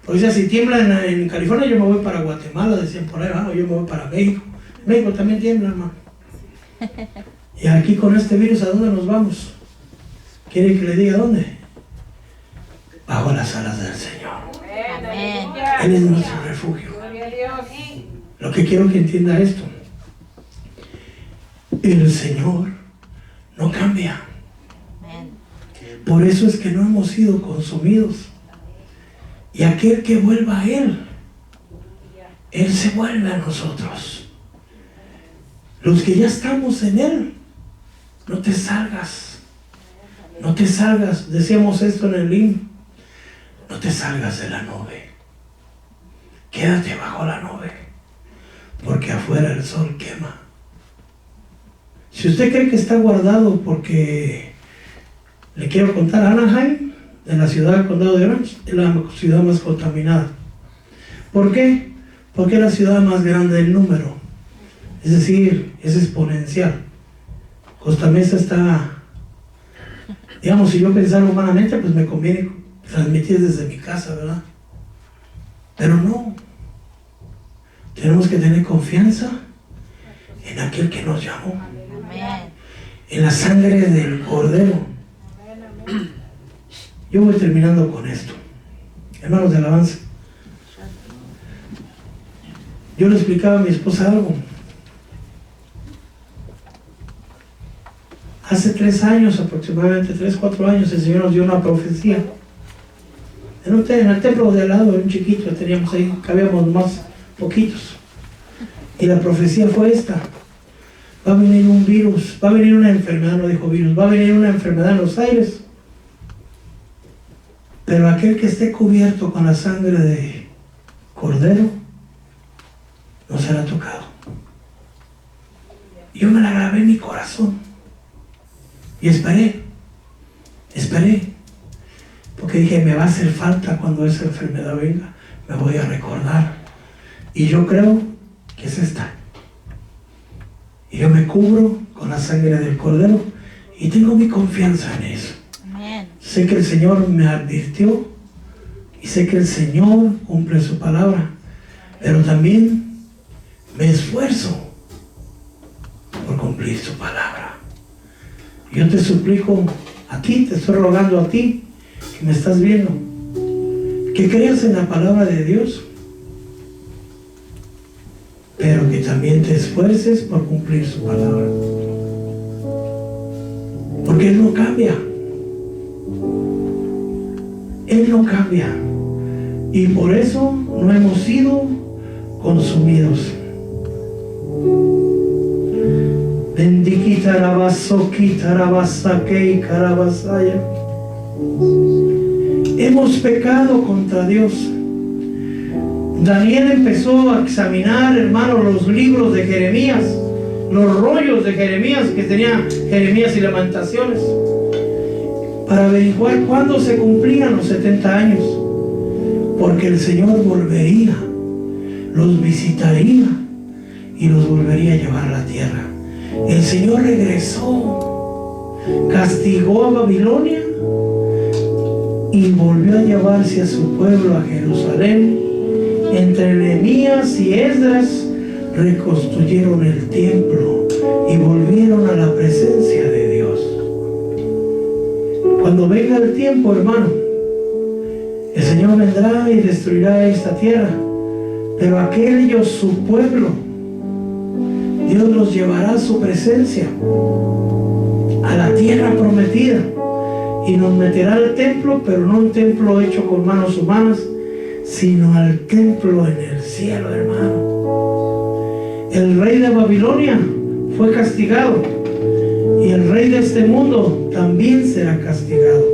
Porque ya si tiembla en California, yo me voy para Guatemala, decían por ahí, yo me voy para México. México también tiembla, hermano. Y aquí con este virus, ¿a dónde nos vamos? ¿Quiere que le diga dónde? Bajo las alas del Señor. Amén. Él es nuestro refugio. Lo que quiero que entienda esto: el Señor no cambia. Por eso es que no hemos sido consumidos. Y aquel que vuelva a Él, Él se vuelve a nosotros. Los que ya estamos en Él, no te salgas. No te salgas. Decíamos esto en el himno. No te salgas de la nube. Quédate bajo la nube. Porque afuera el sol quema. Si usted cree que está guardado porque Le quiero contar, Anaheim, en la ciudad del condado de Orange, es la ciudad más contaminada. ¿Por qué? Porque es la ciudad más grande en número. Es decir, es exponencial. Costa Mesa está, digamos, si yo pensara humanamente, pues me conviene transmitir desde mi casa, ¿verdad? Pero no. Tenemos que tener confianza en aquel que nos llamó. Amén. En la sangre del Cordero. Yo voy terminando con esto. Hermanos de alabanza. Yo le explicaba a mi esposa algo. Hace 3 años, aproximadamente 3, 4 años, el Señor nos dio una profecía. En el templo de al lado, en un chiquito, teníamos ahí, cabíamos más poquitos. Y la profecía fue esta. Va a venir un virus, va a venir una enfermedad, no dijo virus, va a venir una enfermedad en los aires. Pero aquel que esté cubierto con la sangre de Cordero, no será tocado. Yo me la grabé en mi corazón. Y esperé. Porque dije, me va a hacer falta cuando esa enfermedad venga. Me voy a recordar. Y yo creo que es esta. Y yo me cubro con la sangre del Cordero. Y tengo mi confianza en eso. Amén. Sé que el Señor me advirtió. Y sé que el Señor cumple su palabra. Pero también me esfuerzo por cumplir su palabra. Yo te suplico a ti, te estoy rogando a ti, que me estás viendo, que creas en la palabra de Dios, pero que también te esfuerces por cumplir su palabra. Porque Él no cambia. Él no cambia. Y por eso no hemos sido consumidos. Hemos pecado contra Dios. Daniel empezó a examinar, hermanos, los libros de Jeremías, los rollos de Jeremías que tenía Jeremías y Lamentaciones, para averiguar cuándo se cumplían los 70 años, porque el Señor volvería, los visitaría y los volvería a llevar a la tierra. El Señor regresó, castigó a Babilonia y volvió a llevarse a su pueblo a Jerusalén. Entre Nehemías y Esdras reconstruyeron el templo y volvieron a la presencia de Dios. Cuando venga el tiempo, hermano, el Señor vendrá y destruirá esta tierra, pero aquellos, su pueblo, Dios los llevará a su presencia, a la tierra prometida, y nos meterá al templo, pero no un templo hecho con manos humanas, sino al templo en el cielo, hermano. El rey de Babilonia fue castigado, y el rey de este mundo también será castigado.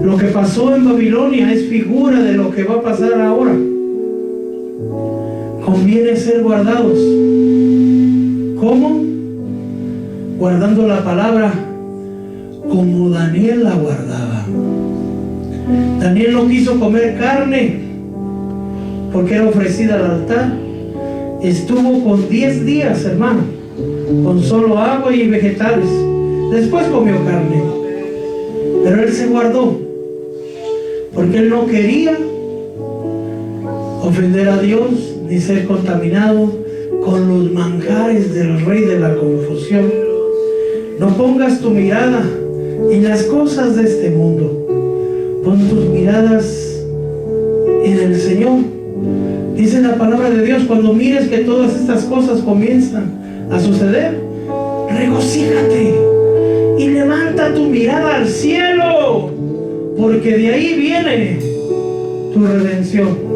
Lo que pasó en Babilonia es figura de lo que va a pasar ahora. Conviene ser guardados. ¿Cómo? Guardando la palabra como Daniel la guardaba. Daniel no quiso comer carne porque era ofrecida al altar. Estuvo con 10 días, hermano, con solo agua y vegetales. Después comió carne, pero él se guardó porque él no quería ofender a Dios ni ser contaminado con los manjares del rey de la confusión. No pongas tu mirada en las cosas de este mundo. Pon tus miradas en el Señor. Dice la palabra de Dios, cuando mires que todas estas cosas comienzan a suceder, regocíjate y levanta tu mirada al cielo, porque de ahí viene tu redención.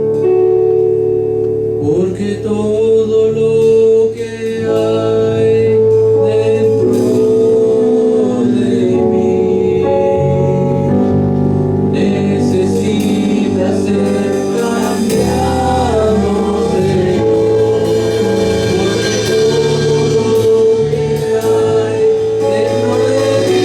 Porque todo lo que hay dentro de mí necesita ser cambiado, Señor. Porque todo lo que hay dentro de mí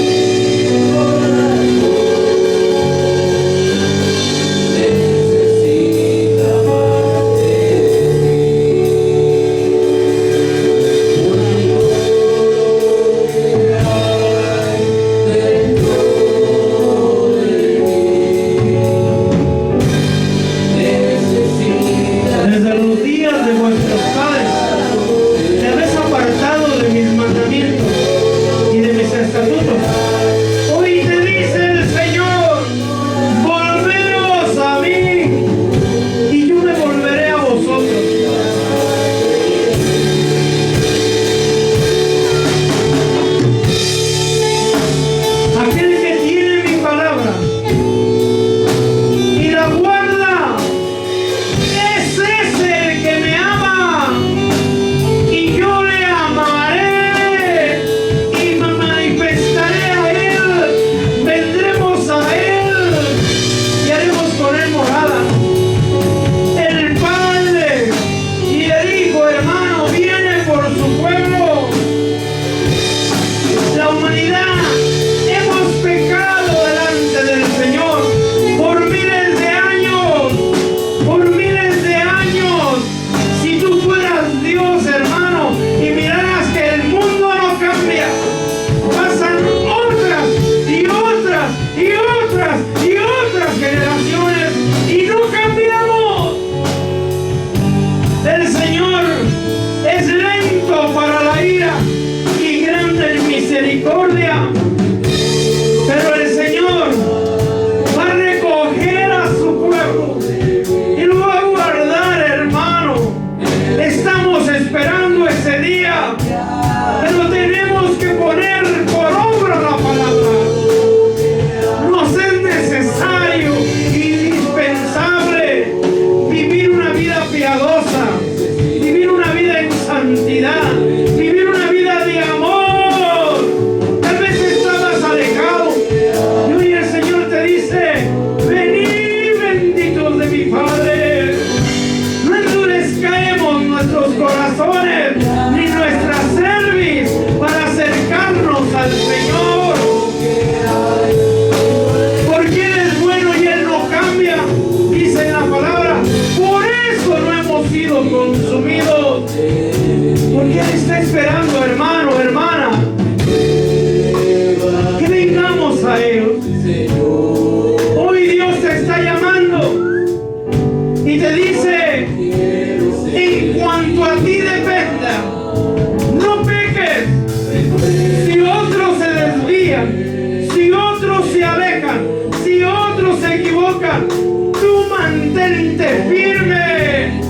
equivoca, tú mantente firme.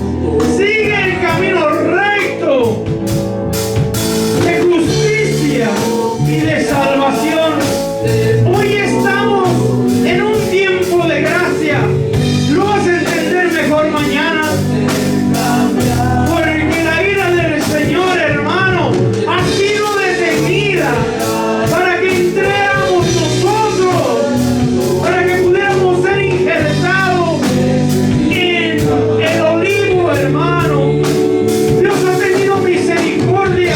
Sigue el camino recto de justicia y de salvación. Hoy estamos en un tiempo de gracia. Lo vas a entender mejor mañana. Porque la ira del Señor, hermano, ha sido detenida para que entráramos nosotros, para que pudiéramos ser injertados en el olivo, hermano. Dios ha tenido misericordia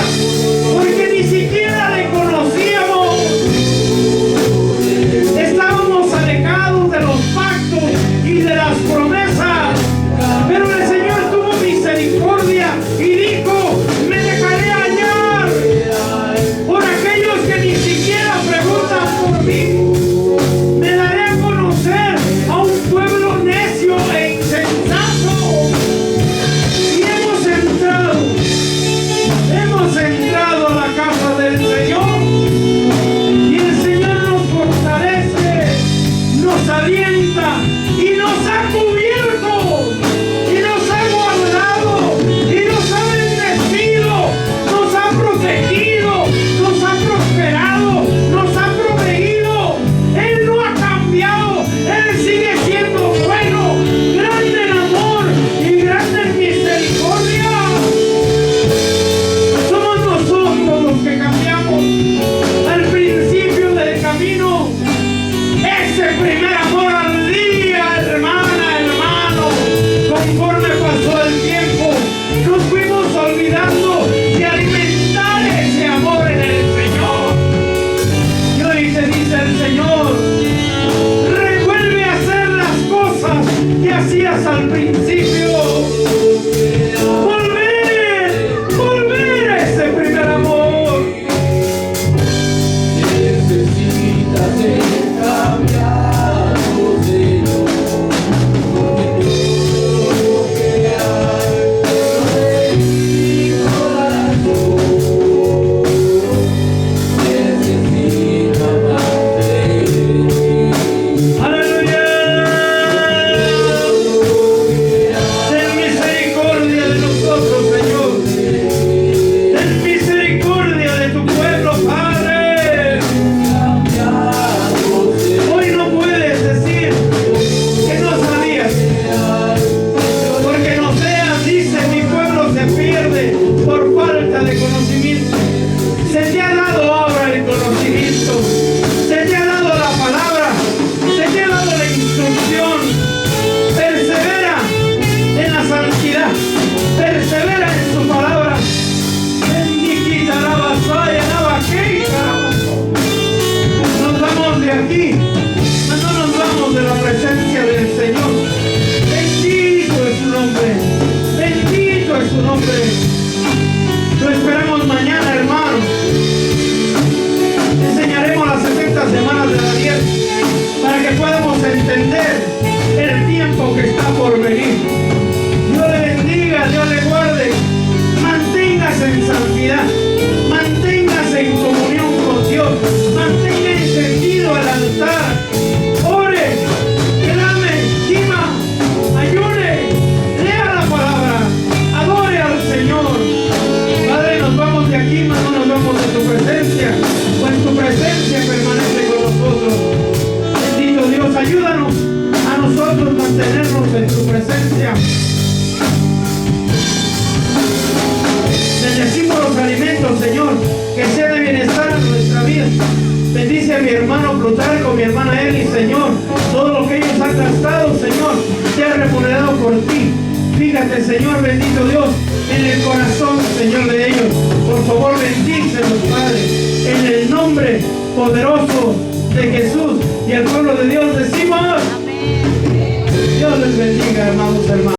porque ni siquiera le conocíamos. Estábamos alejados de los pactos y de las promesas, pero el Señor tuvo misericordia y dijo: me dejaré hallar por aquellos que ni siquiera preguntan por mí. Me daré a conocer a un pueblo necio e insensato. Y hemos entrado a la casa del Señor. Y el Señor nos fortalece, nos alienta y nos ha cubierto y nos ha guardado y nos ha bendecido, nos ha protegido, nos ha prosperado, nos ha proveído. Él no ha cambiado, Él sigue siendo bueno, grande en amor y grande en misericordia. Somos nosotros los que cambiamos al principio del camino. Ese primer amor al día, hermana, hermano, conforme pasó el tiempo, nos fuimos olvidando de alimentar ese amor en el Señor. Y hoy te dice el Señor: revuelve a hacer las cosas que hacías al principio. Volver a ese primer amor. Necesitas ser cambiado, Señor, porque todo lo que hay dentro de mi corazón necesita más de ti. ¡Aleluya! Ten misericordia de nosotros, Señor. Ten misericordia de tu pueblo, Padre. Hoy no puedes decir que no sabías, porque no seas, dice, mi pueblo se pierde por falta de conocimiento. Se te ha dado ahora el conocimiento, se te ha dado la palabra, se te ha dado la instrucción. Persevera en la santidad, persevera en su palabra. Bendita la vasalla, la vaqueira. Nos vamos de aquí, no nos vamos de la presencia del Señor. Bendito es su nombre, bendito es su nombre. Lo esperamos mañana, hermano. Enseñaremos las 70 semanas de Daniel para que podamos entender el tiempo que está por venir. Dios le bendiga, Dios le guarde. Manténgase en santidad, manténgase en comunión con Dios, mantenga encendido el altar. Ore, clame, gima, ayune, lea la palabra, adore al Señor. Padre, nos vamos de aquí, mas no nos vamos de tu presencia, pues tu presencia permanece con nosotros. Bendito Dios, ayúdanos a nosotros mantenernos en tu presencia. Bendecimos los alimentos, Señor, que sea de bienestar en nuestra vida. Bendice a mi hermano Plutarco, mi hermana Eli, Señor. Todo lo que ellos han gastado, Señor, sea remunerado por ti. Fíjate, Señor, bendito Dios, en el corazón, Señor, de ellos. Por favor, bendícelos, Padre, en el nombre poderoso de Jesús. Y al pueblo de Dios decimos: Amén. Dios les bendiga, hermanos, hermanos.